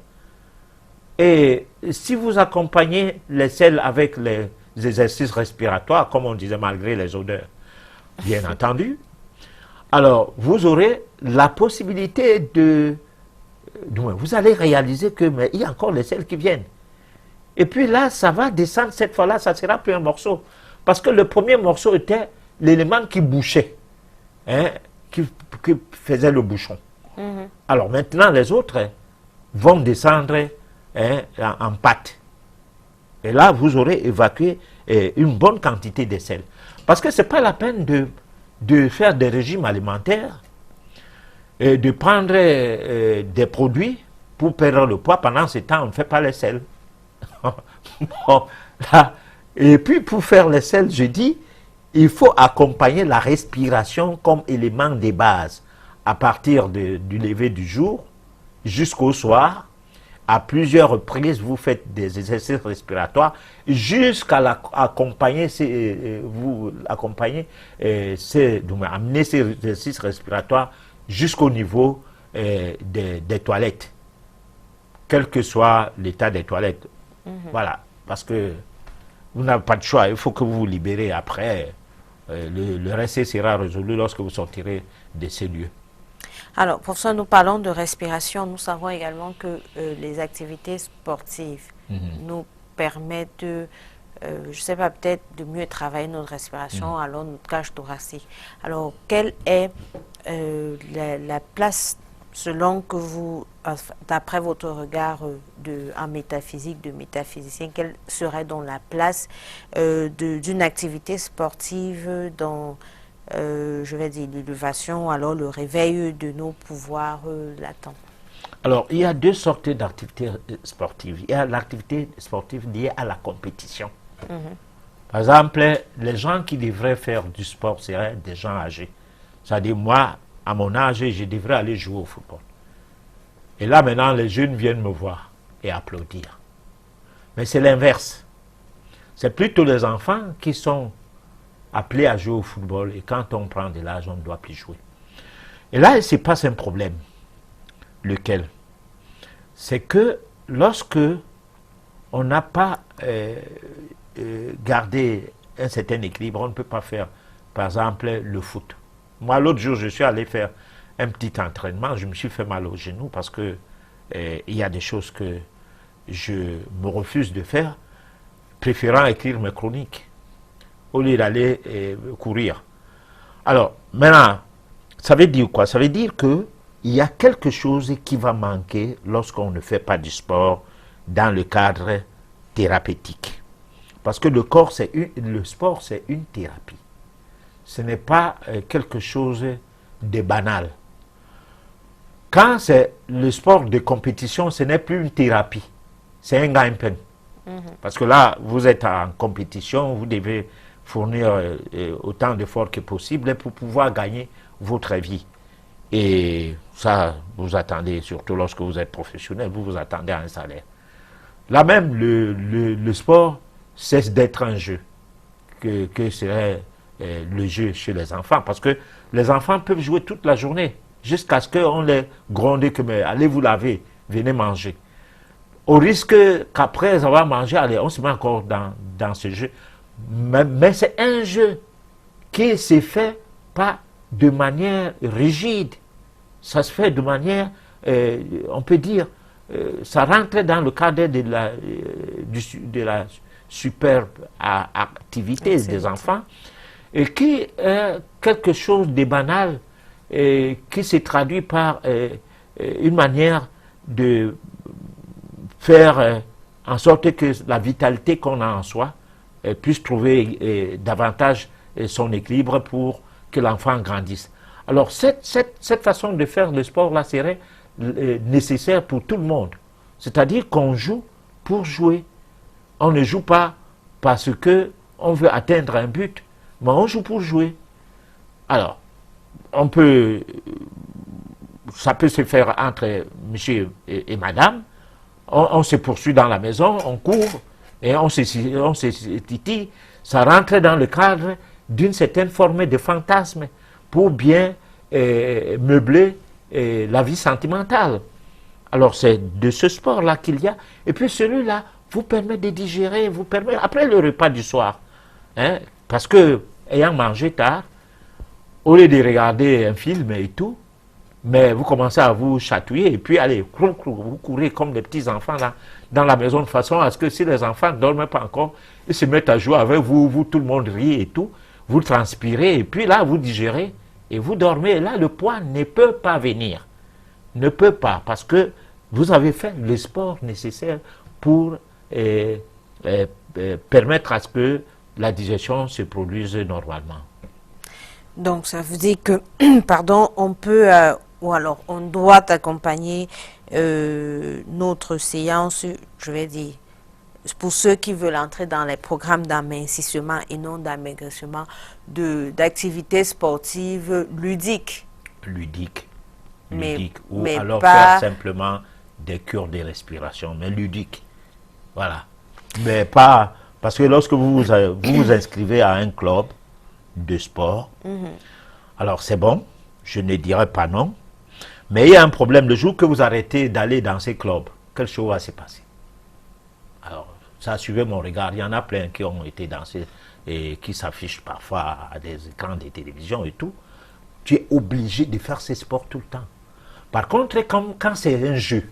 Et si vous accompagnez les sels avec les exercices respiratoires, comme on disait, malgré les odeurs, bien entendu, alors vous aurez la possibilité vous allez réaliser que mais il y a encore les sels qui viennent. Et puis là, ça va descendre cette fois-là, ça ne sera plus un morceau. Parce que le premier morceau était l'élément qui bouchait, qui faisait le bouchon. Alors maintenant, les autres vont descendre en pâte. Et là, vous aurez évacué une bonne quantité de sel. Parce que ce n'est pas la peine de faire des régimes alimentaires et de prendre des produits pour perdre le poids. Pendant ce temps, on ne fait pas les sels. Bon, là, et puis pour faire les sels, je dis, il faut accompagner la respiration comme élément de base. À partir du lever du jour jusqu'au soir, à plusieurs reprises, vous faites des exercices respiratoires jusqu'à amener ces exercices respiratoires jusqu'au niveau des toilettes, quel que soit l'état des toilettes. Voilà, parce que vous n'avez pas de choix, il faut que vous vous libérez après. Le reste sera résolu lorsque vous sortirez de ces lieux. Alors, pour ça, nous parlons de respiration. Nous savons également que les activités sportives nous permettent de, je ne sais pas, peut-être de mieux travailler notre respiration, alors notre cage thoracique. Alors, quelle est la place, selon que vous, d'après votre regard en métaphysique, de métaphysicien, quelle serait donc la place d'une activité sportive dans je vais dire l'élevation, alors le réveil de nos pouvoirs latents? Alors, il y a deux sortes d'activités sportives. Il y a l'activité sportive liée à la compétition. Par exemple, les gens qui devraient faire du sport seraient des gens âgés. C'est-à-dire, moi, à mon âge, je devrais aller jouer au football. Et là, maintenant, les jeunes viennent me voir et applaudir. Mais c'est l'inverse. C'est plutôt les enfants qui sont appelés à jouer au football, et quand on prend de l'âge, on ne doit plus jouer. Et là, il se passe un problème. Lequel? C'est que lorsque on n'a pas gardé un certain équilibre, on ne peut pas faire, par exemple, le foot. Moi, l'autre jour, je suis allé faire un petit entraînement, je me suis fait mal au genou parce que il y a des choses que je me refuse de faire, préférant écrire mes chroniques au lieu d'aller courir. Alors, maintenant, ça veut dire quoi? Ça veut dire qu'il y a quelque chose qui va manquer lorsqu'on ne fait pas du sport dans le cadre thérapeutique. Parce que le sport, c'est une thérapie. Ce n'est pas quelque chose de banal. Quand c'est le sport de compétition, ce n'est plus une thérapie. C'est un gagne-pain. Parce que là, vous êtes en compétition, vous devez fournir autant d'efforts que possible pour pouvoir gagner votre vie. Et ça, vous attendez, surtout lorsque vous êtes professionnel, vous attendez à un salaire. Là même, le sport cesse d'être un jeu, que serait le jeu chez les enfants. Parce que les enfants peuvent jouer toute la journée, jusqu'à ce qu'on les gronde que mais allez vous laver, venez manger. Au risque qu'après avoir mangé, allez, on se met encore dans ce jeu. Mais c'est un jeu qui se fait pas de manière rigide. Ça se fait de manière, on peut dire, ça rentre dans le cadre de la superbe activité des enfants, et qui est quelque chose de banal, qui se traduit par une manière de faire en sorte que la vitalité qu'on a en soi puisse trouver davantage son équilibre pour que l'enfant grandisse. Alors cette façon de faire le sport là serait nécessaire pour tout le monde. C'est-à-dire qu'on joue pour jouer. On ne joue pas parce qu'on veut atteindre un but, mais on joue pour jouer. Alors, ça peut se faire entre monsieur et madame. On se poursuit dans la maison, on court et on se titille. Ça rentre dans le cadre d'une certaine forme de fantasme pour bien meubler la vie sentimentale. Alors c'est de ce sport-là qu'il y a. Et puis celui-là vous permet de digérer, vous permet, après le repas du soir, hein, parce que, ayant mangé tard, au lieu de regarder un film et tout, mais vous commencez à vous chatouiller et puis allez, vous courez comme des petits enfants là, dans la maison de façon à ce que si les enfants ne dorment pas encore, ils se mettent à jouer avec vous, tout le monde rit et tout, vous transpirez et puis là vous digérez et vous dormez. Et là le poids ne peut pas venir, ne peut pas, parce que vous avez fait le sport nécessaire pour permettre à ce que la digestion se produise normalement. Donc ça veut dire que, pardon, on peut, ou alors on doit accompagner notre séance, je vais dire, pour ceux qui veulent entrer dans les programmes d'amincissement et non d'amaigrissement, d'activités sportives ludiques. Ou alors pas... faire simplement des cures de respiration, mais ludiques. Voilà. Mais pas... Parce que lorsque vous vous inscrivez à un club de sport, alors c'est bon, je ne dirais pas non, mais il y a un problème. Le jour que vous arrêtez d'aller dans ces clubs, quelque chose va se passer. Alors, ça suivait mon regard. Il y en a plein qui ont été dansés et qui s'affichent parfois à des écrans de télévision et tout. Tu es obligé de faire ces sports tout le temps. Par contre, quand c'est un jeu,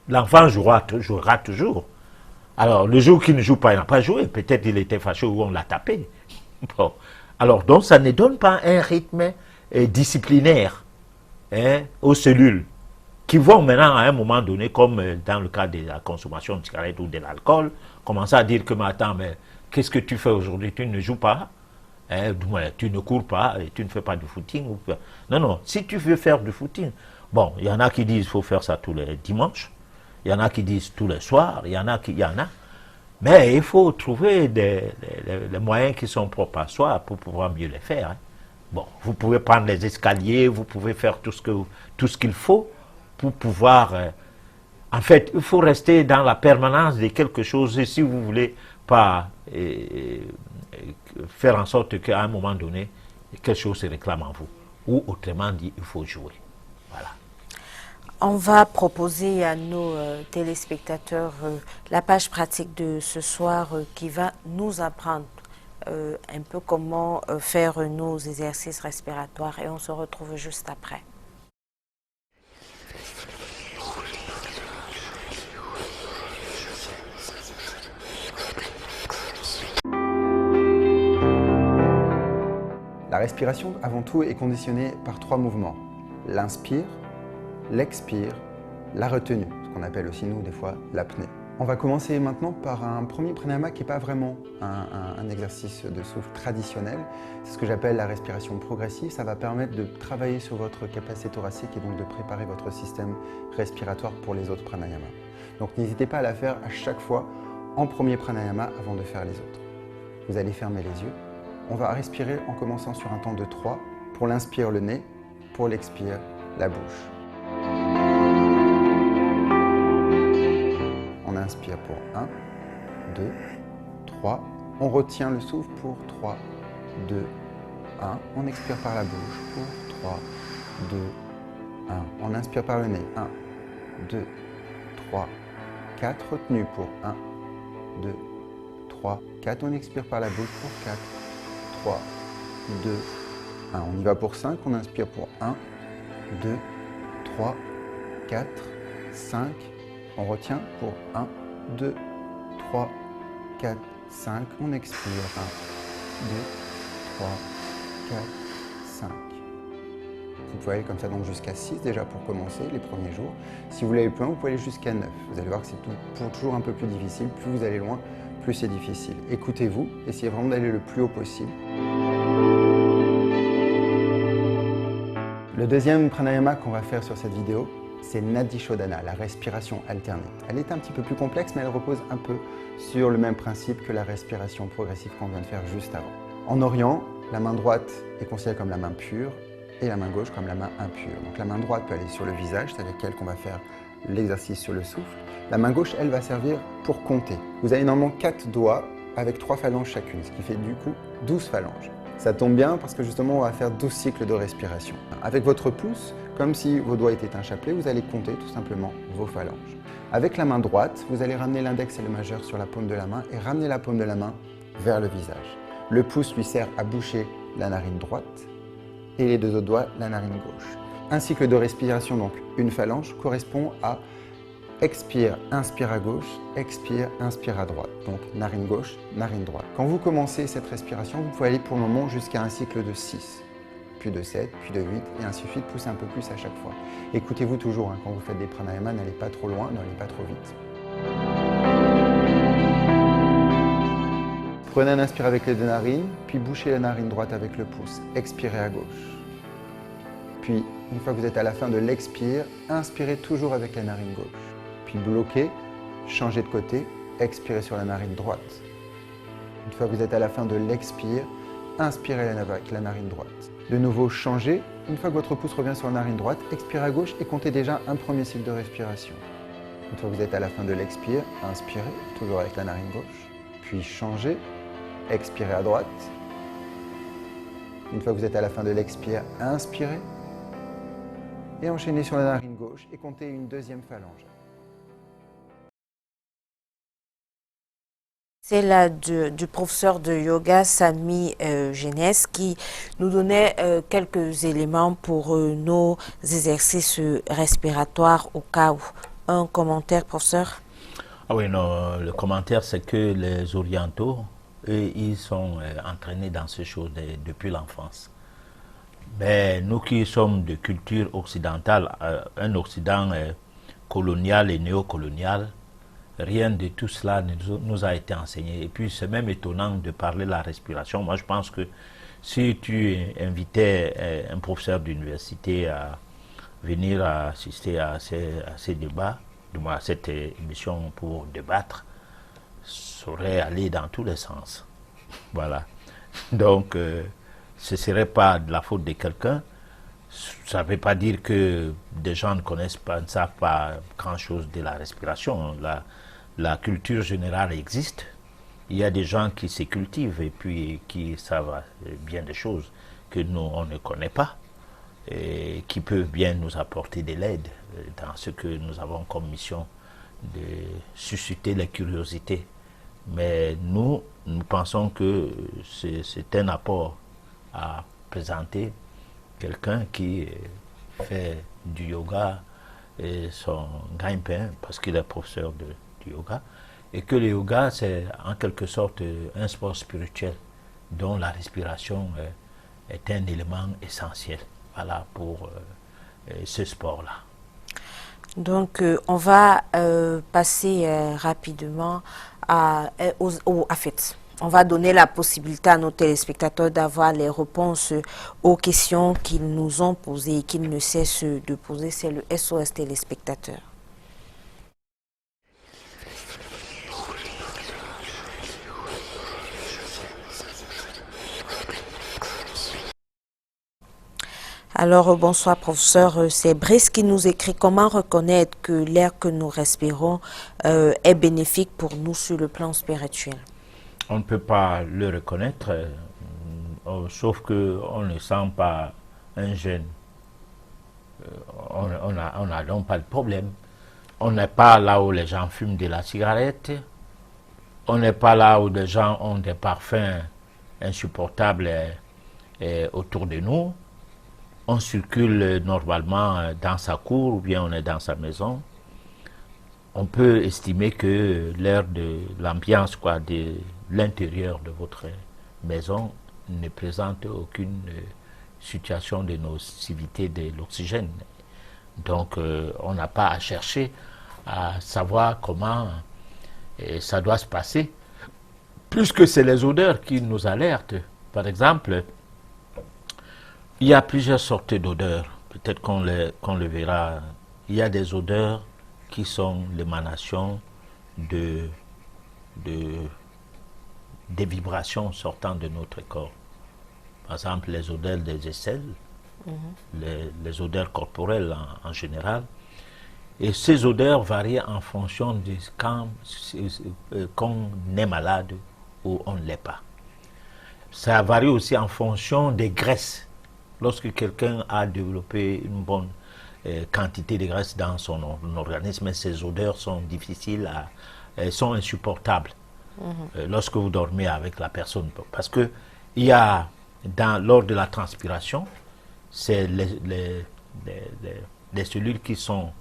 l'enfant jouera toujours. Alors, le jour qu'il ne joue pas, il n'a pas joué. Peut-être il était fâché ou on l'a tapé. Bon. Alors, donc, ça ne donne pas un rythme disciplinaire aux cellules qui vont maintenant, à un moment donné, comme dans le cas de la consommation de cigarettes ou de l'alcool, commencer à dire que, mais attends, mais qu'est-ce que tu fais aujourd'hui? Tu ne joues pas, tu ne cours pas, et tu ne fais pas du footing. Non, si tu veux faire du footing, bon, il y en a qui disent qu'il faut faire ça tous les dimanches, il y en a qui disent tous les soirs, il y en a. Mais il faut trouver les moyens qui sont propres à soi pour pouvoir mieux les faire. Hein. Bon, vous pouvez prendre les escaliers, vous pouvez faire tout ce qu'il faut pour pouvoir... en fait, il faut rester dans la permanence de quelque chose si vous ne voulez pas faire en sorte qu'à un moment donné, quelque chose se réclame en vous. Ou autrement dit, il faut jouer. Voilà. On va proposer à nos téléspectateurs la page pratique de ce soir qui va nous apprendre un peu comment faire nos exercices respiratoires et on se retrouve juste après. La respiration, avant tout, est conditionnée par 3 mouvements. L'inspire, l'expire, la retenue, ce qu'on appelle aussi, nous, des fois, l'apnée. On va commencer maintenant par un premier pranayama qui n'est pas vraiment un exercice de souffle traditionnel. C'est ce que j'appelle la respiration progressive. Ça va permettre de travailler sur votre capacité thoracique et donc de préparer votre système respiratoire pour les autres pranayamas. Donc n'hésitez pas à la faire à chaque fois en premier pranayama avant de faire les autres. Vous allez fermer les yeux. On va respirer en commençant sur un temps de 3. Pour l'inspire, le nez. Pour l'expire, la bouche. On inspire pour 1, 2, 3. On retient le souffle pour 3, 2, 1. On expire par la bouche pour 3, 2, 1. On inspire par le nez. 1, 2, 3, 4. Retenue pour 1, 2, 3, 4. On expire par la bouche pour 4, 3, 2, 1. On y va pour 5. On inspire pour 1, 2, 3, 4, 5. On retient pour 1, 2, 3, 4, 5. On expire. 1, 2, 3, 4, 5. Vous pouvez aller comme ça donc jusqu'à 6 déjà pour commencer les premiers jours. Si vous voulez aller plus loin, vous pouvez aller jusqu'à 9. Vous allez voir que c'est toujours un peu plus difficile. Plus vous allez loin, plus c'est difficile. Écoutez-vous, essayez vraiment d'aller le plus haut possible. Le deuxième pranayama qu'on va faire sur cette vidéo, c'est Nadi Shodhana, la respiration alternée. Elle est un petit peu plus complexe, mais elle repose un peu sur le même principe que la respiration progressive qu'on vient de faire juste avant. En Orient, la main droite est considérée comme la main pure et la main gauche comme la main impure. Donc la main droite peut aller sur le visage, c'est avec elle qu'on va faire l'exercice sur le souffle. La main gauche, elle, va servir pour compter. Vous avez normalement 4 doigts avec 3 phalanges chacune, ce qui fait du coup 12 phalanges. Ça tombe bien parce que justement, on va faire 12 cycles de respiration. Avec votre pouce, comme si vos doigts étaient un chapelet, vous allez compter tout simplement vos phalanges. Avec la main droite, vous allez ramener l'index et le majeur sur la paume de la main et ramener la paume de la main vers le visage. Le pouce lui sert à boucher la narine droite et les 2 autres doigts, la narine gauche. Un cycle de respiration, donc une phalange, correspond à expire, inspire à gauche, expire, inspire à droite. Donc narine gauche, narine droite. Quand vous commencez cette respiration, vous pouvez aller pour le moment jusqu'à un cycle de 6, puis de 7, puis de 8, et ainsi de suite, pousser un peu plus à chaque fois. Écoutez-vous toujours, quand vous faites des pranayamas, n'allez pas trop loin, n'allez pas trop vite. Prenez un inspire avec les 2 narines, puis bouchez la narine droite avec le pouce. Expirez à gauche. Puis, une fois que vous êtes à la fin de l'expire, inspirez toujours avec la narine gauche. Puis bloquez, changez de côté, expirez sur la narine droite. Une fois que vous êtes à la fin de l'expire, inspirez avec la narine droite. De nouveau, changez. Une fois que votre pouce revient sur la narine droite, expirez à gauche et comptez déjà un premier cycle de respiration. Une fois que vous êtes à la fin de l'expire, inspirez, toujours avec la narine gauche. Puis changez, expirez à droite. Une fois que vous êtes à la fin de l'expire, inspirez. Et enchaînez sur la narine gauche et comptez une deuxième phalange. C'est là du professeur de yoga Sami Genès qui nous donnait quelques éléments pour nos exercices respiratoires au cas où. Un commentaire, professeur? Ah oui, non, le commentaire, c'est que les orientaux, eux, ils sont entraînés dans ces choses depuis l'enfance. Mais nous qui sommes de culture occidentale, un Occident colonial et néocolonial, rien de tout cela nous a été enseigné. Et puis c'est même étonnant de parler de la respiration. Moi je pense que si tu invitais un professeur d'université à venir assister à ces débats, du moins à cette émission pour débattre, ça aurait allé dans tous les sens. Voilà. Donc ce ne serait pas de la faute de quelqu'un. Ça ne veut pas dire que des gens ne connaissent pas, ne savent pas grand-chose de la respiration. La culture générale existe. Il y a des gens qui se cultivent et puis qui savent bien des choses que nous, on ne connaît pas et qui peuvent bien nous apporter de l'aide dans ce que nous avons comme mission de susciter la curiosité Mais nous pensons que c'est un apport à présenter quelqu'un qui fait du yoga et son gagne-pain parce qu'il est professeur du yoga, et que le yoga c'est en quelque sorte un sport spirituel dont la respiration est un élément essentiel, voilà, pour ce sport-là. Donc, on va passer rapidement fait. On va donner la possibilité à nos téléspectateurs d'avoir les réponses aux questions qu'ils nous ont posées et qu'ils ne cessent de poser. C'est le SOS téléspectateur. Alors, bonsoir professeur, c'est Brice qui nous écrit comment reconnaître que l'air que nous respirons est bénéfique pour nous sur le plan spirituel. On ne peut pas le reconnaître, sauf qu'on ne sent pas un gène. On n'a donc pas de problème. On n'est pas là où les gens fument de la cigarette. On n'est pas là où les gens ont des parfums insupportables autour de nous. On circule normalement dans sa cour ou bien on est dans sa maison. On peut estimer que l'air de l'ambiance, de l'intérieur de votre maison ne présente aucune situation de nocivité de l'oxygène. Donc on n'a pas à chercher à savoir comment ça doit se passer, puisque c'est les odeurs qui nous alertent. Par exemple, il y a plusieurs sortes d'odeurs, peut-être qu'on le verra. Il y a des odeurs qui sont l'émanation des vibrations sortant de notre corps. Par exemple, les odeurs des aisselles, les odeurs corporelles en général. Et ces odeurs varient en fonction de quand on est malade ou on ne l'est pas. Ça varie aussi en fonction des graisses. Lorsque quelqu'un a développé une bonne quantité de graisse dans son organisme, ces odeurs sont difficiles, sont insupportables lorsque vous dormez avec la personne. Parce que il y a, lors de la transpiration, c'est les cellules qui sont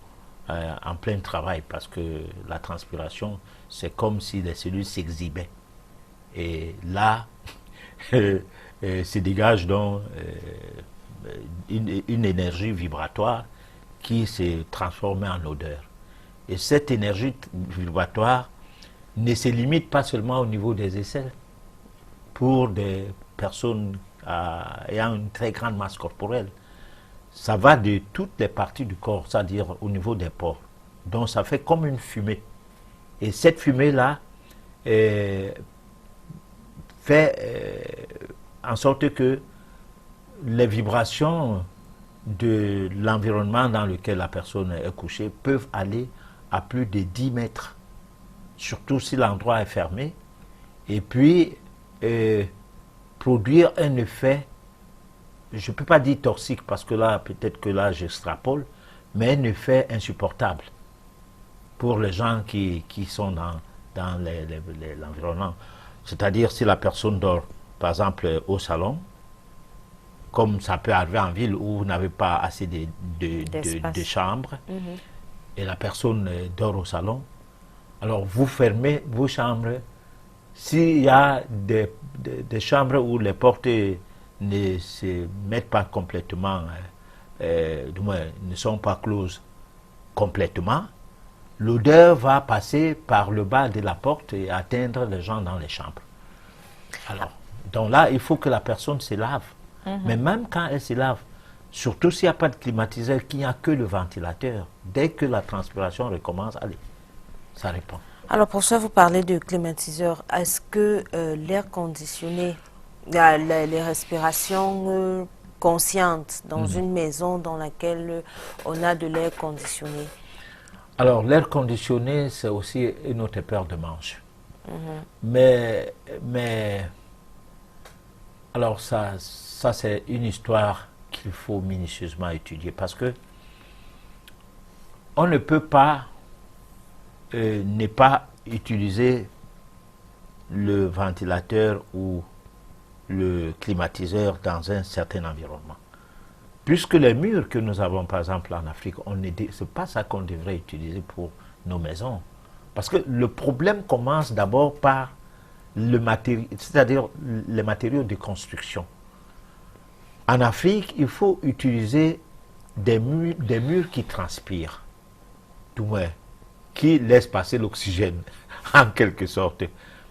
en plein travail, parce que la transpiration, c'est comme si les cellules s'exhibaient. Et là, se dégage donc une énergie vibratoire qui se transforme en odeur. Et cette énergie vibratoire ne se limite pas seulement au niveau des aisselles. Pour des personnes ayant une très grande masse corporelle, ça va de toutes les parties du corps, c'est-à-dire au niveau des pores. Donc ça fait comme une fumée. Et cette fumée-là fait en sorte que les vibrations de l'environnement dans lequel la personne est couchée peuvent aller à plus de 10 mètres, surtout si l'endroit est fermé, et puis produire un effet, je ne peux pas dire toxique, parce que là, peut-être que là, j'extrapole, mais un effet insupportable pour les gens qui sont dans l'environnement. C'est-à-dire si la personne dort, par exemple, au salon, comme ça peut arriver en ville où vous n'avez pas assez de chambres, et la personne dort au salon, alors vous fermez vos chambres. S'il y a des chambres où les portes ne se mettent pas complètement, du moins ne sont pas closes complètement, l'odeur va passer par le bas de la porte et atteindre les gens dans les chambres. Alors, donc là, il faut que la personne se lave. Mais même quand elle se lave, surtout s'il n'y a pas de climatiseur, qu'il n'y a que le ventilateur, dès que la transpiration recommence, allez, ça répond. Alors pour ça, vous parlez de climatiseur. Est-ce que l'air conditionné, les respirations conscientes dans une maison dans laquelle on a de l'air conditionné? Alors l'air conditionné, c'est aussi une autre paire de manches. Mais alors ça c'est une histoire qu'il faut minutieusement étudier, parce que on ne peut pas ne pas utiliser le ventilateur ou le climatiseur dans un certain environnement. Puisque les murs que nous avons par exemple en Afrique, ce n'est pas ça qu'on devrait utiliser pour nos maisons. Parce que le problème commence d'abord par le matériau, c'est-à-dire les matériaux de construction. En Afrique, il faut utiliser des murs qui transpirent, tout moins, qui laissent passer l'oxygène, en quelque sorte,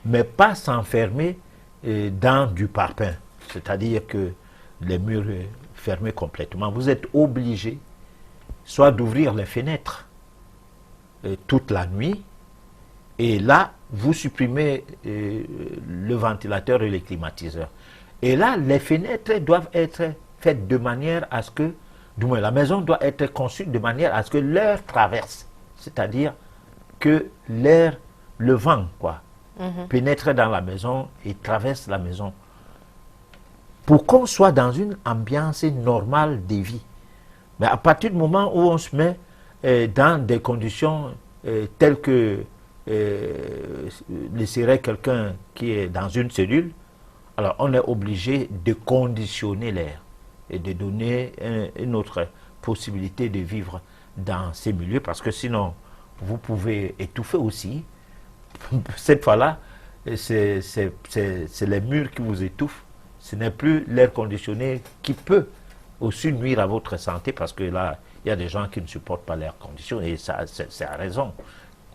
mais pas s'enfermer dans du parpaing, c'est-à-dire que les murs fermés complètement. Vous êtes obligé soit d'ouvrir les fenêtres toute la nuit, et là, vous supprimez le ventilateur et les climatiseurs. Et là, les fenêtres doivent être faites de manière à ce que, du moins la maison doit être conçue de manière à ce que l'air traverse, c'est-à-dire que l'air, le vent, quoi, pénètre dans la maison et traverse la maison, pour qu'on soit dans une ambiance normale de vie. Mais à partir du moment où on se met dans des conditions telles que laisserait quelqu'un qui est dans une cellule, alors on est obligé de conditionner l'air et de donner une autre possibilité de vivre dans ces milieux, parce que sinon vous pouvez étouffer aussi. Cette fois-là, c'est les murs qui vous étouffent, ce n'est plus l'air conditionné qui peut aussi nuire à votre santé, parce que là, il y a des gens qui ne supportent pas l'air conditionné, et ça, c'est à raison.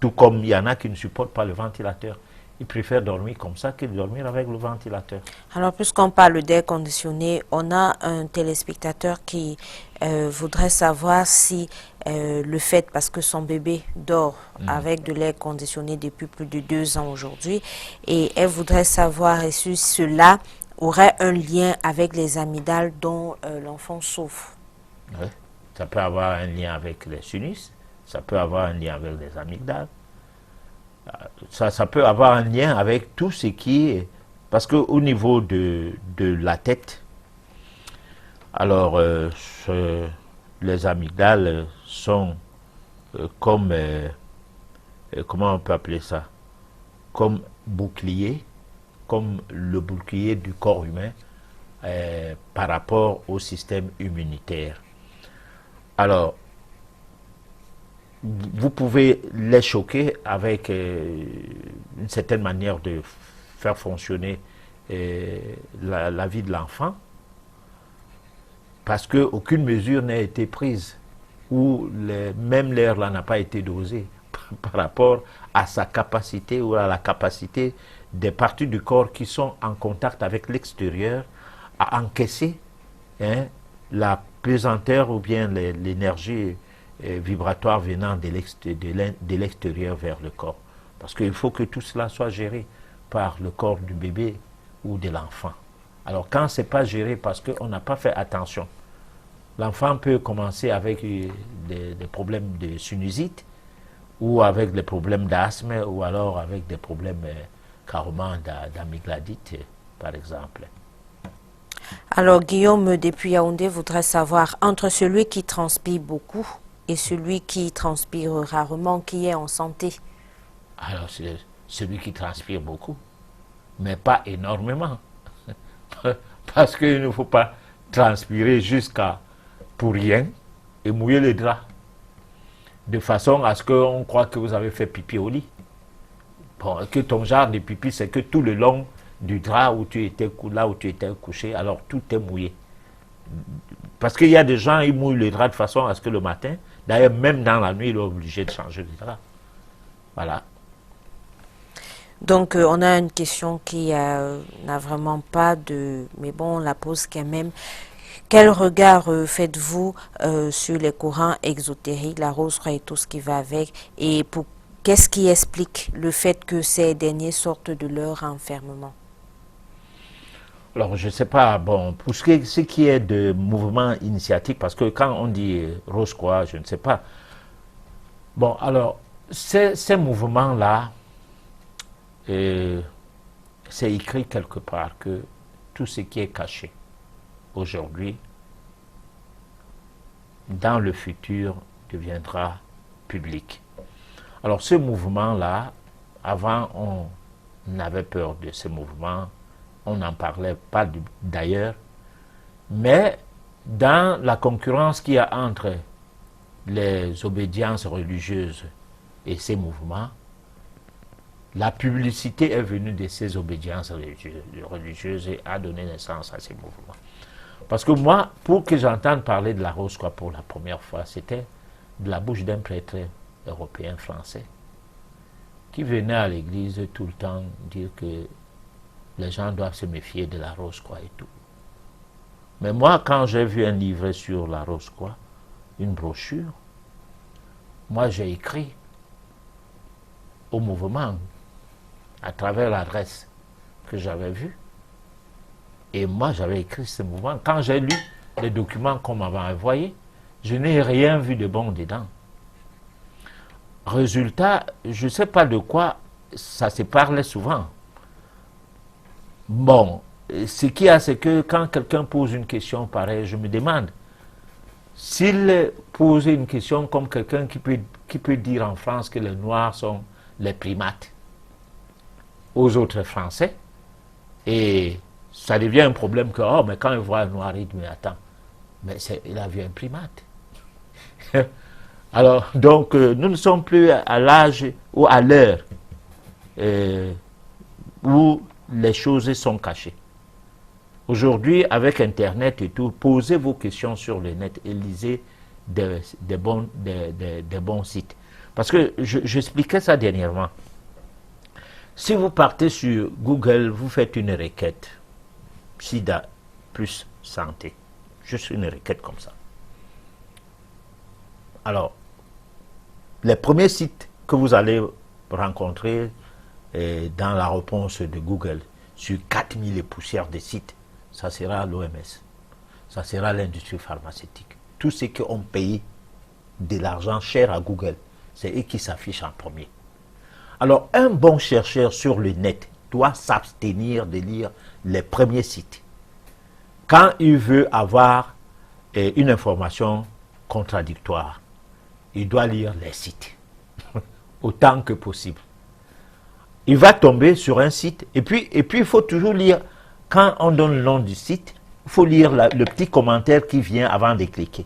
Tout comme il y en a qui ne supportent pas le ventilateur. Ils préfèrent dormir comme ça que de dormir avec le ventilateur. Alors, puisqu'on parle d'air conditionné, on a un téléspectateur qui voudrait savoir si le fait, parce que son bébé dort avec de l'air conditionné depuis plus de 2 ans aujourd'hui, et elle voudrait savoir si cela aurait un lien avec les amygdales dont l'enfant souffre. Oui. Ça peut avoir un lien avec les sinus, ça peut avoir un lien avec les amygdales. Ça peut avoir un lien avec tout ce qui est... Parce qu'au niveau de la tête, alors les amygdales sont comme... comment on peut appeler ça? Comme bouclier, comme le bouclier du corps humain par rapport au système immunitaire. Alors, vous pouvez les choquer avec une certaine manière de faire fonctionner la vie de l'enfant, parce qu'aucune mesure n'a été prise, ou même l'air là n'a pas été dosé par rapport à sa capacité ou à la capacité des parties du corps qui sont en contact avec l'extérieur à encaisser la pesanteur ou bien l'énergie vibratoire venant de l'extérieur vers le corps. Parce qu'il faut que tout cela soit géré par le corps du bébé ou de l'enfant. Alors quand ce n'est pas géré parce qu'on n'a pas fait attention, l'enfant peut commencer avec des problèmes de sinusite, ou avec des problèmes d'asthme, ou alors avec des problèmes carrément d'amygdalite, par exemple. Alors Guillaume depuis Yaoundé voudrait savoir, entre celui qui transpire beaucoup et celui qui transpire rarement, qui est en santé? Alors c'est celui qui transpire beaucoup, mais pas énormément. Parce qu'il ne faut pas transpirer jusqu'à pour rien et mouiller les draps, de façon à ce qu'on croit que vous avez fait pipi au lit. Bon, que ton genre de pipi, c'est que tout le long du drap où tu étais, là où tu étais couché, alors tout est mouillé. Parce qu'il y a des gens, ils mouillent le drap de façon à ce que le matin, d'ailleurs même dans la nuit, ils sont obligés de changer le drap. Voilà. Donc on a une question qui n'a vraiment pas de... Mais bon, on la pose quand même. Quel regard faites-vous sur les courants exotériques, la rose-croix et tout ce qui va avec, et qu'est-ce qui explique le fait que ces derniers sortent de leur enfermement? Alors, je ne sais pas, bon, pour ce qui est de mouvement initiatique, parce que quand on dit rose-croix, je ne sais pas. Bon, alors, ces mouvements-là, c'est écrit quelque part que tout ce qui est caché aujourd'hui, dans le futur, deviendra public. Alors ce mouvement-là, avant, on avait peur de ce mouvement, on n'en parlait pas d'ailleurs, mais dans la concurrence qu'il y a entre les obédiences religieuses et ces mouvements, la publicité est venue de ces obédiences religieuses et a donné naissance à ces mouvements. Parce que moi, pour que j'entende parler de la rose croix pour la première fois, c'était de la bouche d'un prêtre européen français qui venait à l'église tout le temps dire que les gens doivent se méfier de la rose croix et tout. Mais moi, quand j'ai vu un livret sur la rose croix, une brochure, moi j'ai écrit au mouvement à travers l'adresse que j'avais vue. Et moi, j'avais écrit ce mouvement. Quand j'ai lu les documents qu'on m'avait envoyés, je n'ai rien vu de bon dedans. Résultat, je ne sais pas de quoi ça se parlait souvent. Bon, ce qu'il y a, c'est que quand quelqu'un pose une question pareille, je me demande s'il posait une question comme quelqu'un qui peut dire en France que les Noirs sont les primates aux autres Français, et ça devient un problème que, oh, mais quand il voit un Noir, il dit, mais attends, mais il a vu un primate. Alors, donc, nous ne sommes plus à l'âge ou à l'heure où les choses sont cachées. Aujourd'hui, avec Internet et tout, posez vos questions sur le net et lisez des bons sites. Parce que j'expliquais ça dernièrement. Si vous partez sur Google, vous faites une requête, SIDA plus santé, juste une requête comme ça. Alors, les premiers sites que vous allez rencontrer dans la réponse de Google, sur 4000 et poussières de sites, ça sera l'OMS, ça sera l'industrie pharmaceutique. Tous ceux qui ont payé de l'argent cher à Google, c'est eux qui s'affichent en premier. Alors, un bon chercheur sur le net doit s'abstenir de lire les premiers sites. Quand il veut avoir une information contradictoire, il doit lire les sites, autant que possible. Il va tomber sur un site, et puis il faut toujours lire, quand on donne le nom du site, il faut lire le petit commentaire qui vient avant de cliquer.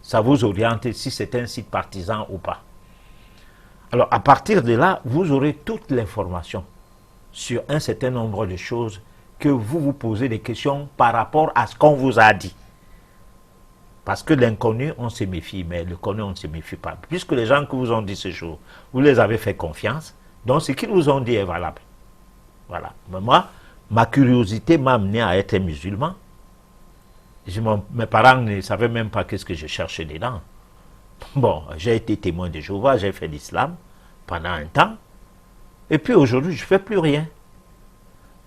Ça vous oriente si c'est un site partisan ou pas. Alors, à partir de là, vous aurez toute l'information sur un certain nombre de choses que vous vous posez des questions par rapport à ce qu'on vous a dit. Parce que l'inconnu, on se méfie, mais le connu, on ne se méfie pas. Puisque les gens qui vous ont dit ce jour, vous les avez fait confiance, donc ce qu'ils vous ont dit est valable. Voilà. Mais moi, ma curiosité m'a amené à être musulman. Mes parents ne savaient même pas qu'est-ce que je cherchais dedans. Bon, j'ai été témoin de Jéhovah, j'ai fait l'islam pendant un temps. Et puis aujourd'hui, je ne fais plus rien.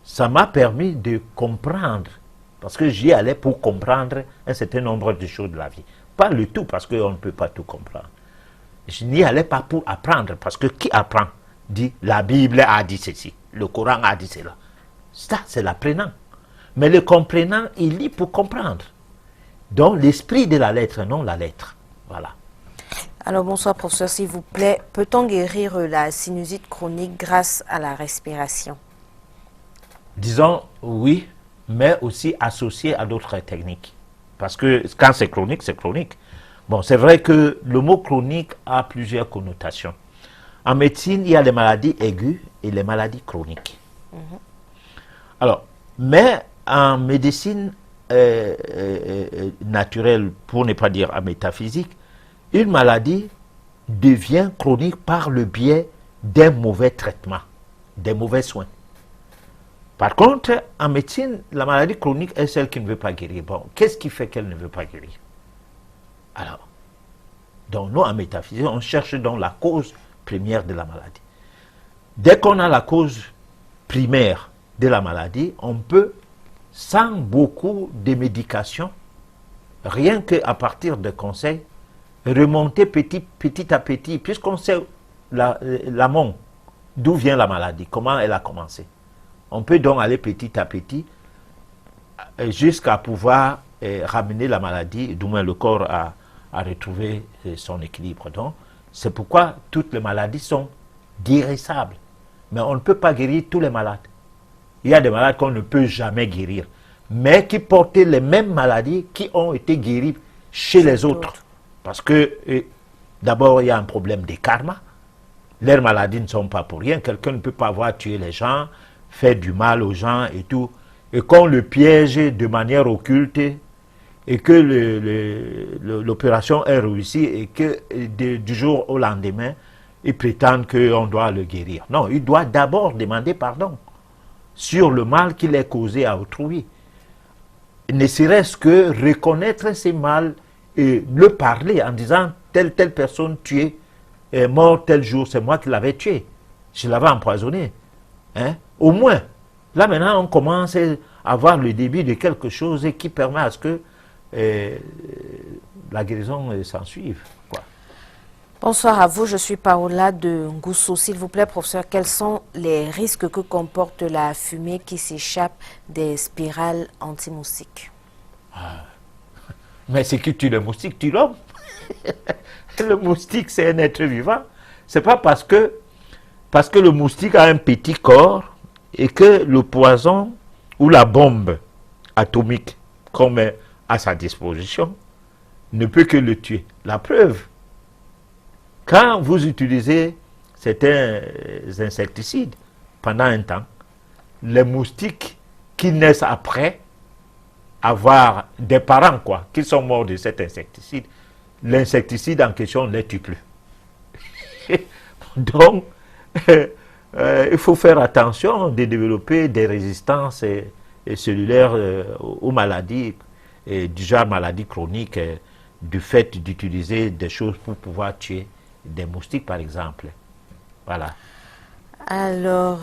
Ça m'a permis de comprendre. Parce que j'y allais pour comprendre un certain nombre de choses de la vie. Pas le tout, parce qu'on ne peut pas tout comprendre. Je n'y allais pas pour apprendre, parce que qui apprend dit la Bible a dit ceci, le Coran a dit cela. Ça, c'est l'apprenant. Mais le comprenant, il lit pour comprendre. Donc, l'esprit de la lettre, non la lettre. Voilà. Alors, bonsoir, professeur, s'il vous plaît. Peut-on guérir la sinusite chronique grâce à la respiration? Disons oui, mais aussi associé à d'autres techniques. Parce que quand c'est chronique, c'est chronique. Bon, c'est vrai que le mot chronique a plusieurs connotations. En médecine, il y a les maladies aiguës et les maladies chroniques. Alors, mais en médecine naturelle, pour ne pas dire en métaphysique, une maladie devient chronique par le biais d'un mauvais traitement, des mauvais soins. Par contre, en médecine, la maladie chronique est celle qui ne veut pas guérir. Bon, qu'est-ce qui fait qu'elle ne veut pas guérir? Alors, donc nous, en métaphysique, on cherche donc la cause première de la maladie. Dès qu'on a la cause primaire de la maladie, on peut, sans beaucoup de médication, rien qu'à partir de conseils, remonter petit à petit, puisqu'on sait l'amont, d'où vient la maladie, comment elle a commencé. On peut donc aller petit à petit jusqu'à pouvoir ramener la maladie, du moins le corps à retrouver son équilibre. Donc, c'est pourquoi toutes les maladies sont guérissables. Mais on ne peut pas guérir tous les malades. Il y a des malades qu'on ne peut jamais guérir, mais qui portaient les mêmes maladies qui ont été guéries chez les autres. Parce que, d'abord, il y a un problème de karma. Leurs maladies ne sont pas pour rien. Quelqu'un ne peut pas avoir tué les gens, faire du mal aux gens et tout. Et qu'on le piège de manière occulte et que l'opération est réussie et que du jour au lendemain, ils prétendent qu'on doit le guérir. Non, il doit d'abord demander pardon sur le mal qu'il ait causé à autrui. Ne serait-ce que reconnaître ces mal et le parler en disant telle personne tuée est morte tel jour, c'est moi qui l'avais tué, je l'avais empoisonné. Hein? Au moins, là maintenant on commence à avoir le début de quelque chose qui permet à ce que la guérison s'ensuive. Bonsoir à vous, je suis Paola de Ngoussou. S'il vous plaît, professeur, quels sont les risques que comporte la fumée qui s'échappe des spirales anti-moustiques? Mais c'est qui tue le moustique? Tue l'homme. Le moustique, c'est un être vivant. C'est pas parce que le moustique a un petit corps et que le poison ou la bombe atomique qu'on met à sa disposition ne peut que le tuer. La preuve, quand vous utilisez certains insecticides pendant un temps, les moustiques qui naissent après avoir des parents qui sont morts de cet insecticide, l'insecticide en question ne les tue plus. Donc, il faut faire attention de développer des résistances cellulaires aux maladies, du genre maladies chroniques, du fait d'utiliser des choses pour pouvoir tuer des moustiques, par exemple. Voilà. Alors,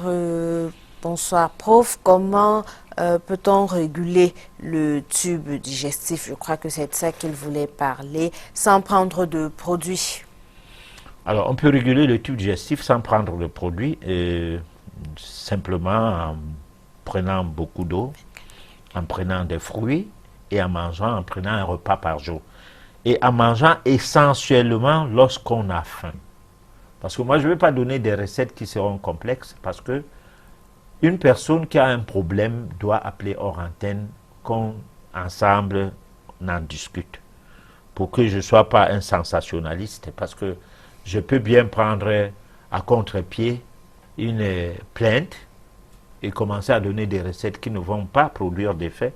bonsoir, prof. Comment peut-on réguler le tube digestif? Je crois que c'est de ça qu'il voulait parler, sans prendre de produits. Alors, on peut réguler le tube digestif sans prendre de produits, simplement en prenant beaucoup d'eau, en prenant des fruits et en prenant un repas par jour. Et en mangeant essentiellement lorsqu'on a faim. Parce que moi, je ne vais pas donner des recettes qui seront complexes, parce que une personne qui a un problème doit appeler hors antenne, qu'on ensemble en discute. Pour que je ne sois pas un sensationnaliste, parce que je peux bien prendre à contre-pied une plainte et commencer à donner des recettes qui ne vont pas produire d'effet,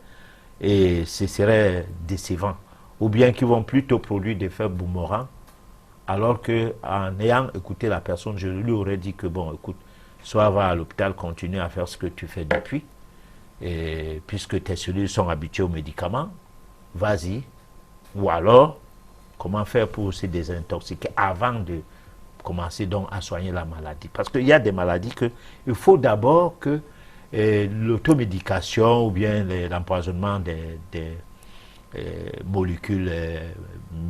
et ce serait décevant. Ou bien qui vont plutôt produire des effets boomerang, alors qu'en ayant écouté la personne, je lui aurais dit que bon, écoute, soit va à l'hôpital, continue à faire ce que tu fais depuis, et puisque tes cellules sont habituées aux médicaments, vas-y. Ou alors, comment faire pour se désintoxiquer avant de commencer donc à soigner la maladie. Parce qu'il y a des maladies qu'il faut d'abord que l'automédication ou bien l'empoisonnement des molécules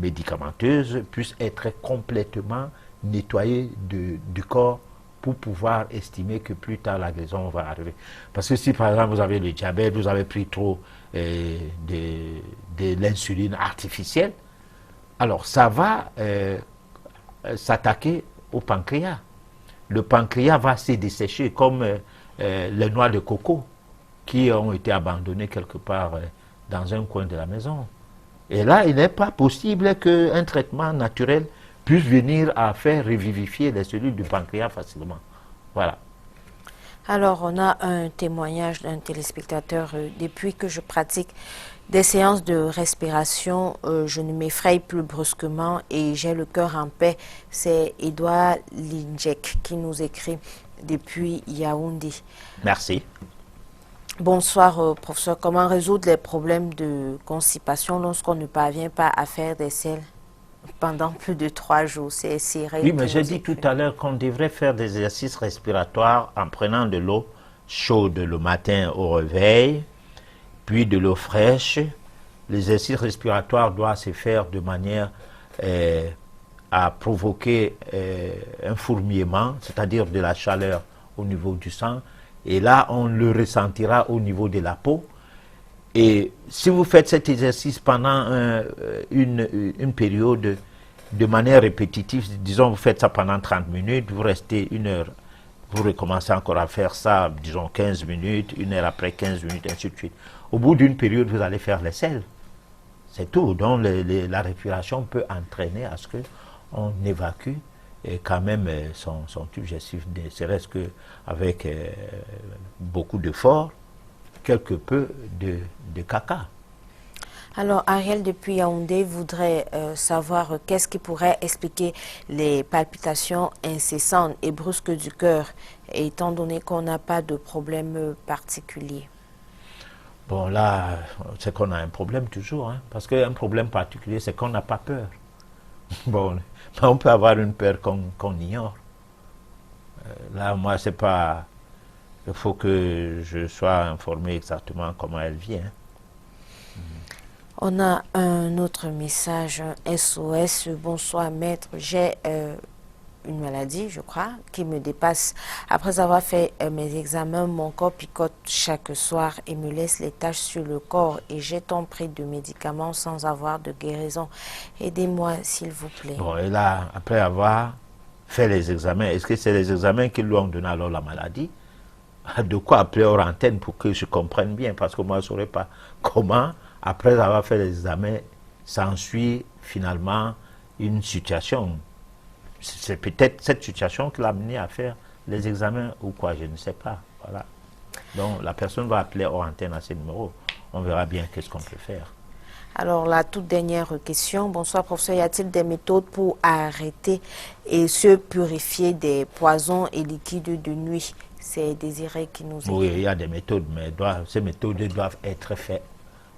médicamenteuses puissent être complètement nettoyées du corps pour pouvoir estimer que plus tard la guérison va arriver. Parce que si par exemple vous avez le diabète, vous avez pris trop de l'insuline artificielle, alors ça va s'attaquer au pancréas. Le pancréas va se dessécher comme les noix de coco qui ont été abandonnées quelque part dans un coin de la maison. Et là, il n'est pas possible qu'un traitement naturel puisse venir à faire revivifier les cellules du pancréas facilement. Voilà. Alors, on a un témoignage d'un téléspectateur. Depuis que je pratique des séances de respiration, je ne m'effraie plus brusquement et j'ai le cœur en paix. C'est Edouard Linjek qui nous écrit depuis Yaoundé. Merci. Bonsoir, professeur. Comment résoudre les problèmes de constipation lorsqu'on ne parvient pas à faire des selles pendant plus de 3 jours? C'est serré. Oui, mais j'ai dit tout à l'heure qu'on devrait faire des exercices respiratoires en prenant de l'eau chaude le matin au réveil, puis de l'eau fraîche. L'exercice respiratoire doit se faire de manière à provoquer un fourmillement, c'est-à-dire de la chaleur au niveau du sang. Et là, on le ressentira au niveau de la peau. Et si vous faites cet exercice pendant une période de manière répétitive, disons vous faites ça pendant 30 minutes, vous restez 1 heure, Vous recommencez encore à faire ça, disons 15 minutes, 1 heure après 15 minutes, ainsi de suite. Au bout d'une période, vous allez faire les selles. C'est tout. Donc la respiration peut entraîner à ce qu'on évacue et quand même son tube digestif, ne serait-ce qu'avec beaucoup d'efforts, quelque peu de caca. Alors, Ariel, depuis Yaoundé, voudrait savoir qu'est-ce qui pourrait expliquer les palpitations incessantes et brusques du cœur, étant donné qu'on n'a pas de problème particulier. Bon, là, c'est qu'on a un problème toujours, hein, parce qu'un problème particulier, c'est qu'on n'a pas peur. Bon, on peut avoir une peur qu'on ignore. Là, moi, c'est pas... Il faut que je sois informé exactement comment elle vient. On a un autre message, un SOS. Bonsoir maître, j'ai une maladie, je crois, qui me dépasse. Après avoir fait mes examens, mon corps picote chaque soir et me laisse les taches sur le corps et j'ai tant pris de médicaments sans avoir de guérison. Aidez-moi s'il vous plaît. Bon, et là, après avoir fait les examens, est-ce que c'est les examens qui lui ont donné alors la maladie? De quoi appeler hors antenne pour que je comprenne bien, parce que moi je ne saurais pas comment, après avoir fait les examens, s'ensuit finalement une situation. C'est peut-être cette situation qui l'a amené à faire les examens ou quoi, je ne sais pas. Voilà. Donc la personne va appeler hors antenne à ce numéro. On verra bien qu'est-ce qu'on peut faire. Alors la toute dernière question. Bonsoir professeur, y a-t-il des méthodes pour arrêter et se purifier des poisons et liquides de nuit? C'est Désiré qui nous écrit. Oui, il y a des méthodes, mais ces méthodes doivent être faites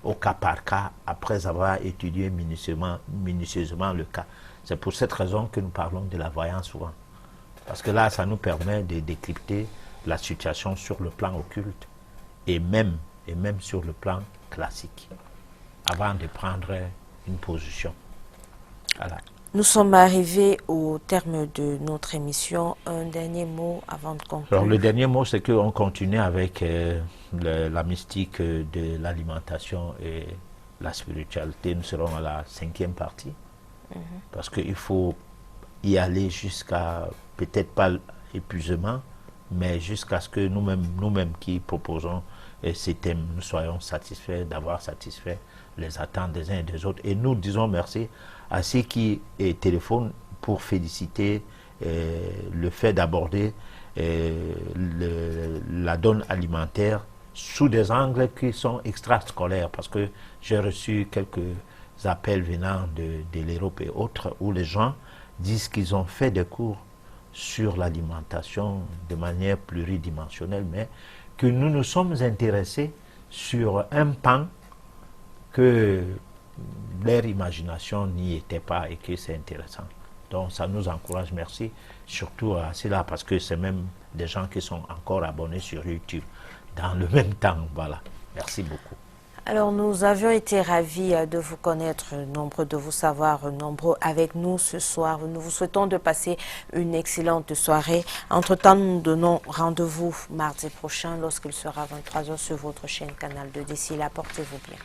au cas par cas, après avoir étudié minutieusement le cas. C'est pour cette raison que nous parlons de la voyance souvent. Parce que là, ça nous permet de décrypter la situation sur le plan occulte et même sur le plan classique, avant de prendre une position. Voilà. Nous sommes arrivés au terme de notre émission. Un dernier mot avant de conclure. Alors, le dernier mot, c'est qu'on continue avec la mystique de l'alimentation et la spiritualité. Nous serons à la 5e partie. Parce qu'il faut y aller jusqu'à, peut-être pas l'épuisement, mais jusqu'à ce que nous-mêmes qui proposons ces thèmes, nous soyons satisfaits d'avoir satisfait les attentes des uns et des autres. Et nous disons merci à ceux qui téléphonent pour féliciter le fait d'aborder la donne alimentaire sous des angles qui sont extrascolaires, parce que j'ai reçu quelques appels venant de l'Europe et autres, où les gens disent qu'ils ont fait des cours sur l'alimentation de manière pluridimensionnelle, mais que nous nous sommes intéressés sur un pan que leur imagination n'y était pas et que c'est intéressant. Donc ça nous encourage, merci, surtout à cela, parce que c'est même des gens qui sont encore abonnés sur YouTube dans le même temps. Voilà, merci beaucoup. Alors, nous avions été ravis de vous connaître, nombreux de vous savoir, nombreux avec nous ce soir. Nous vous souhaitons de passer une excellente soirée. Entre-temps, nous donnons rendez-vous mardi prochain lorsqu'il sera 23h sur votre chaîne Canal 2. D'ici là, portez-vous bien.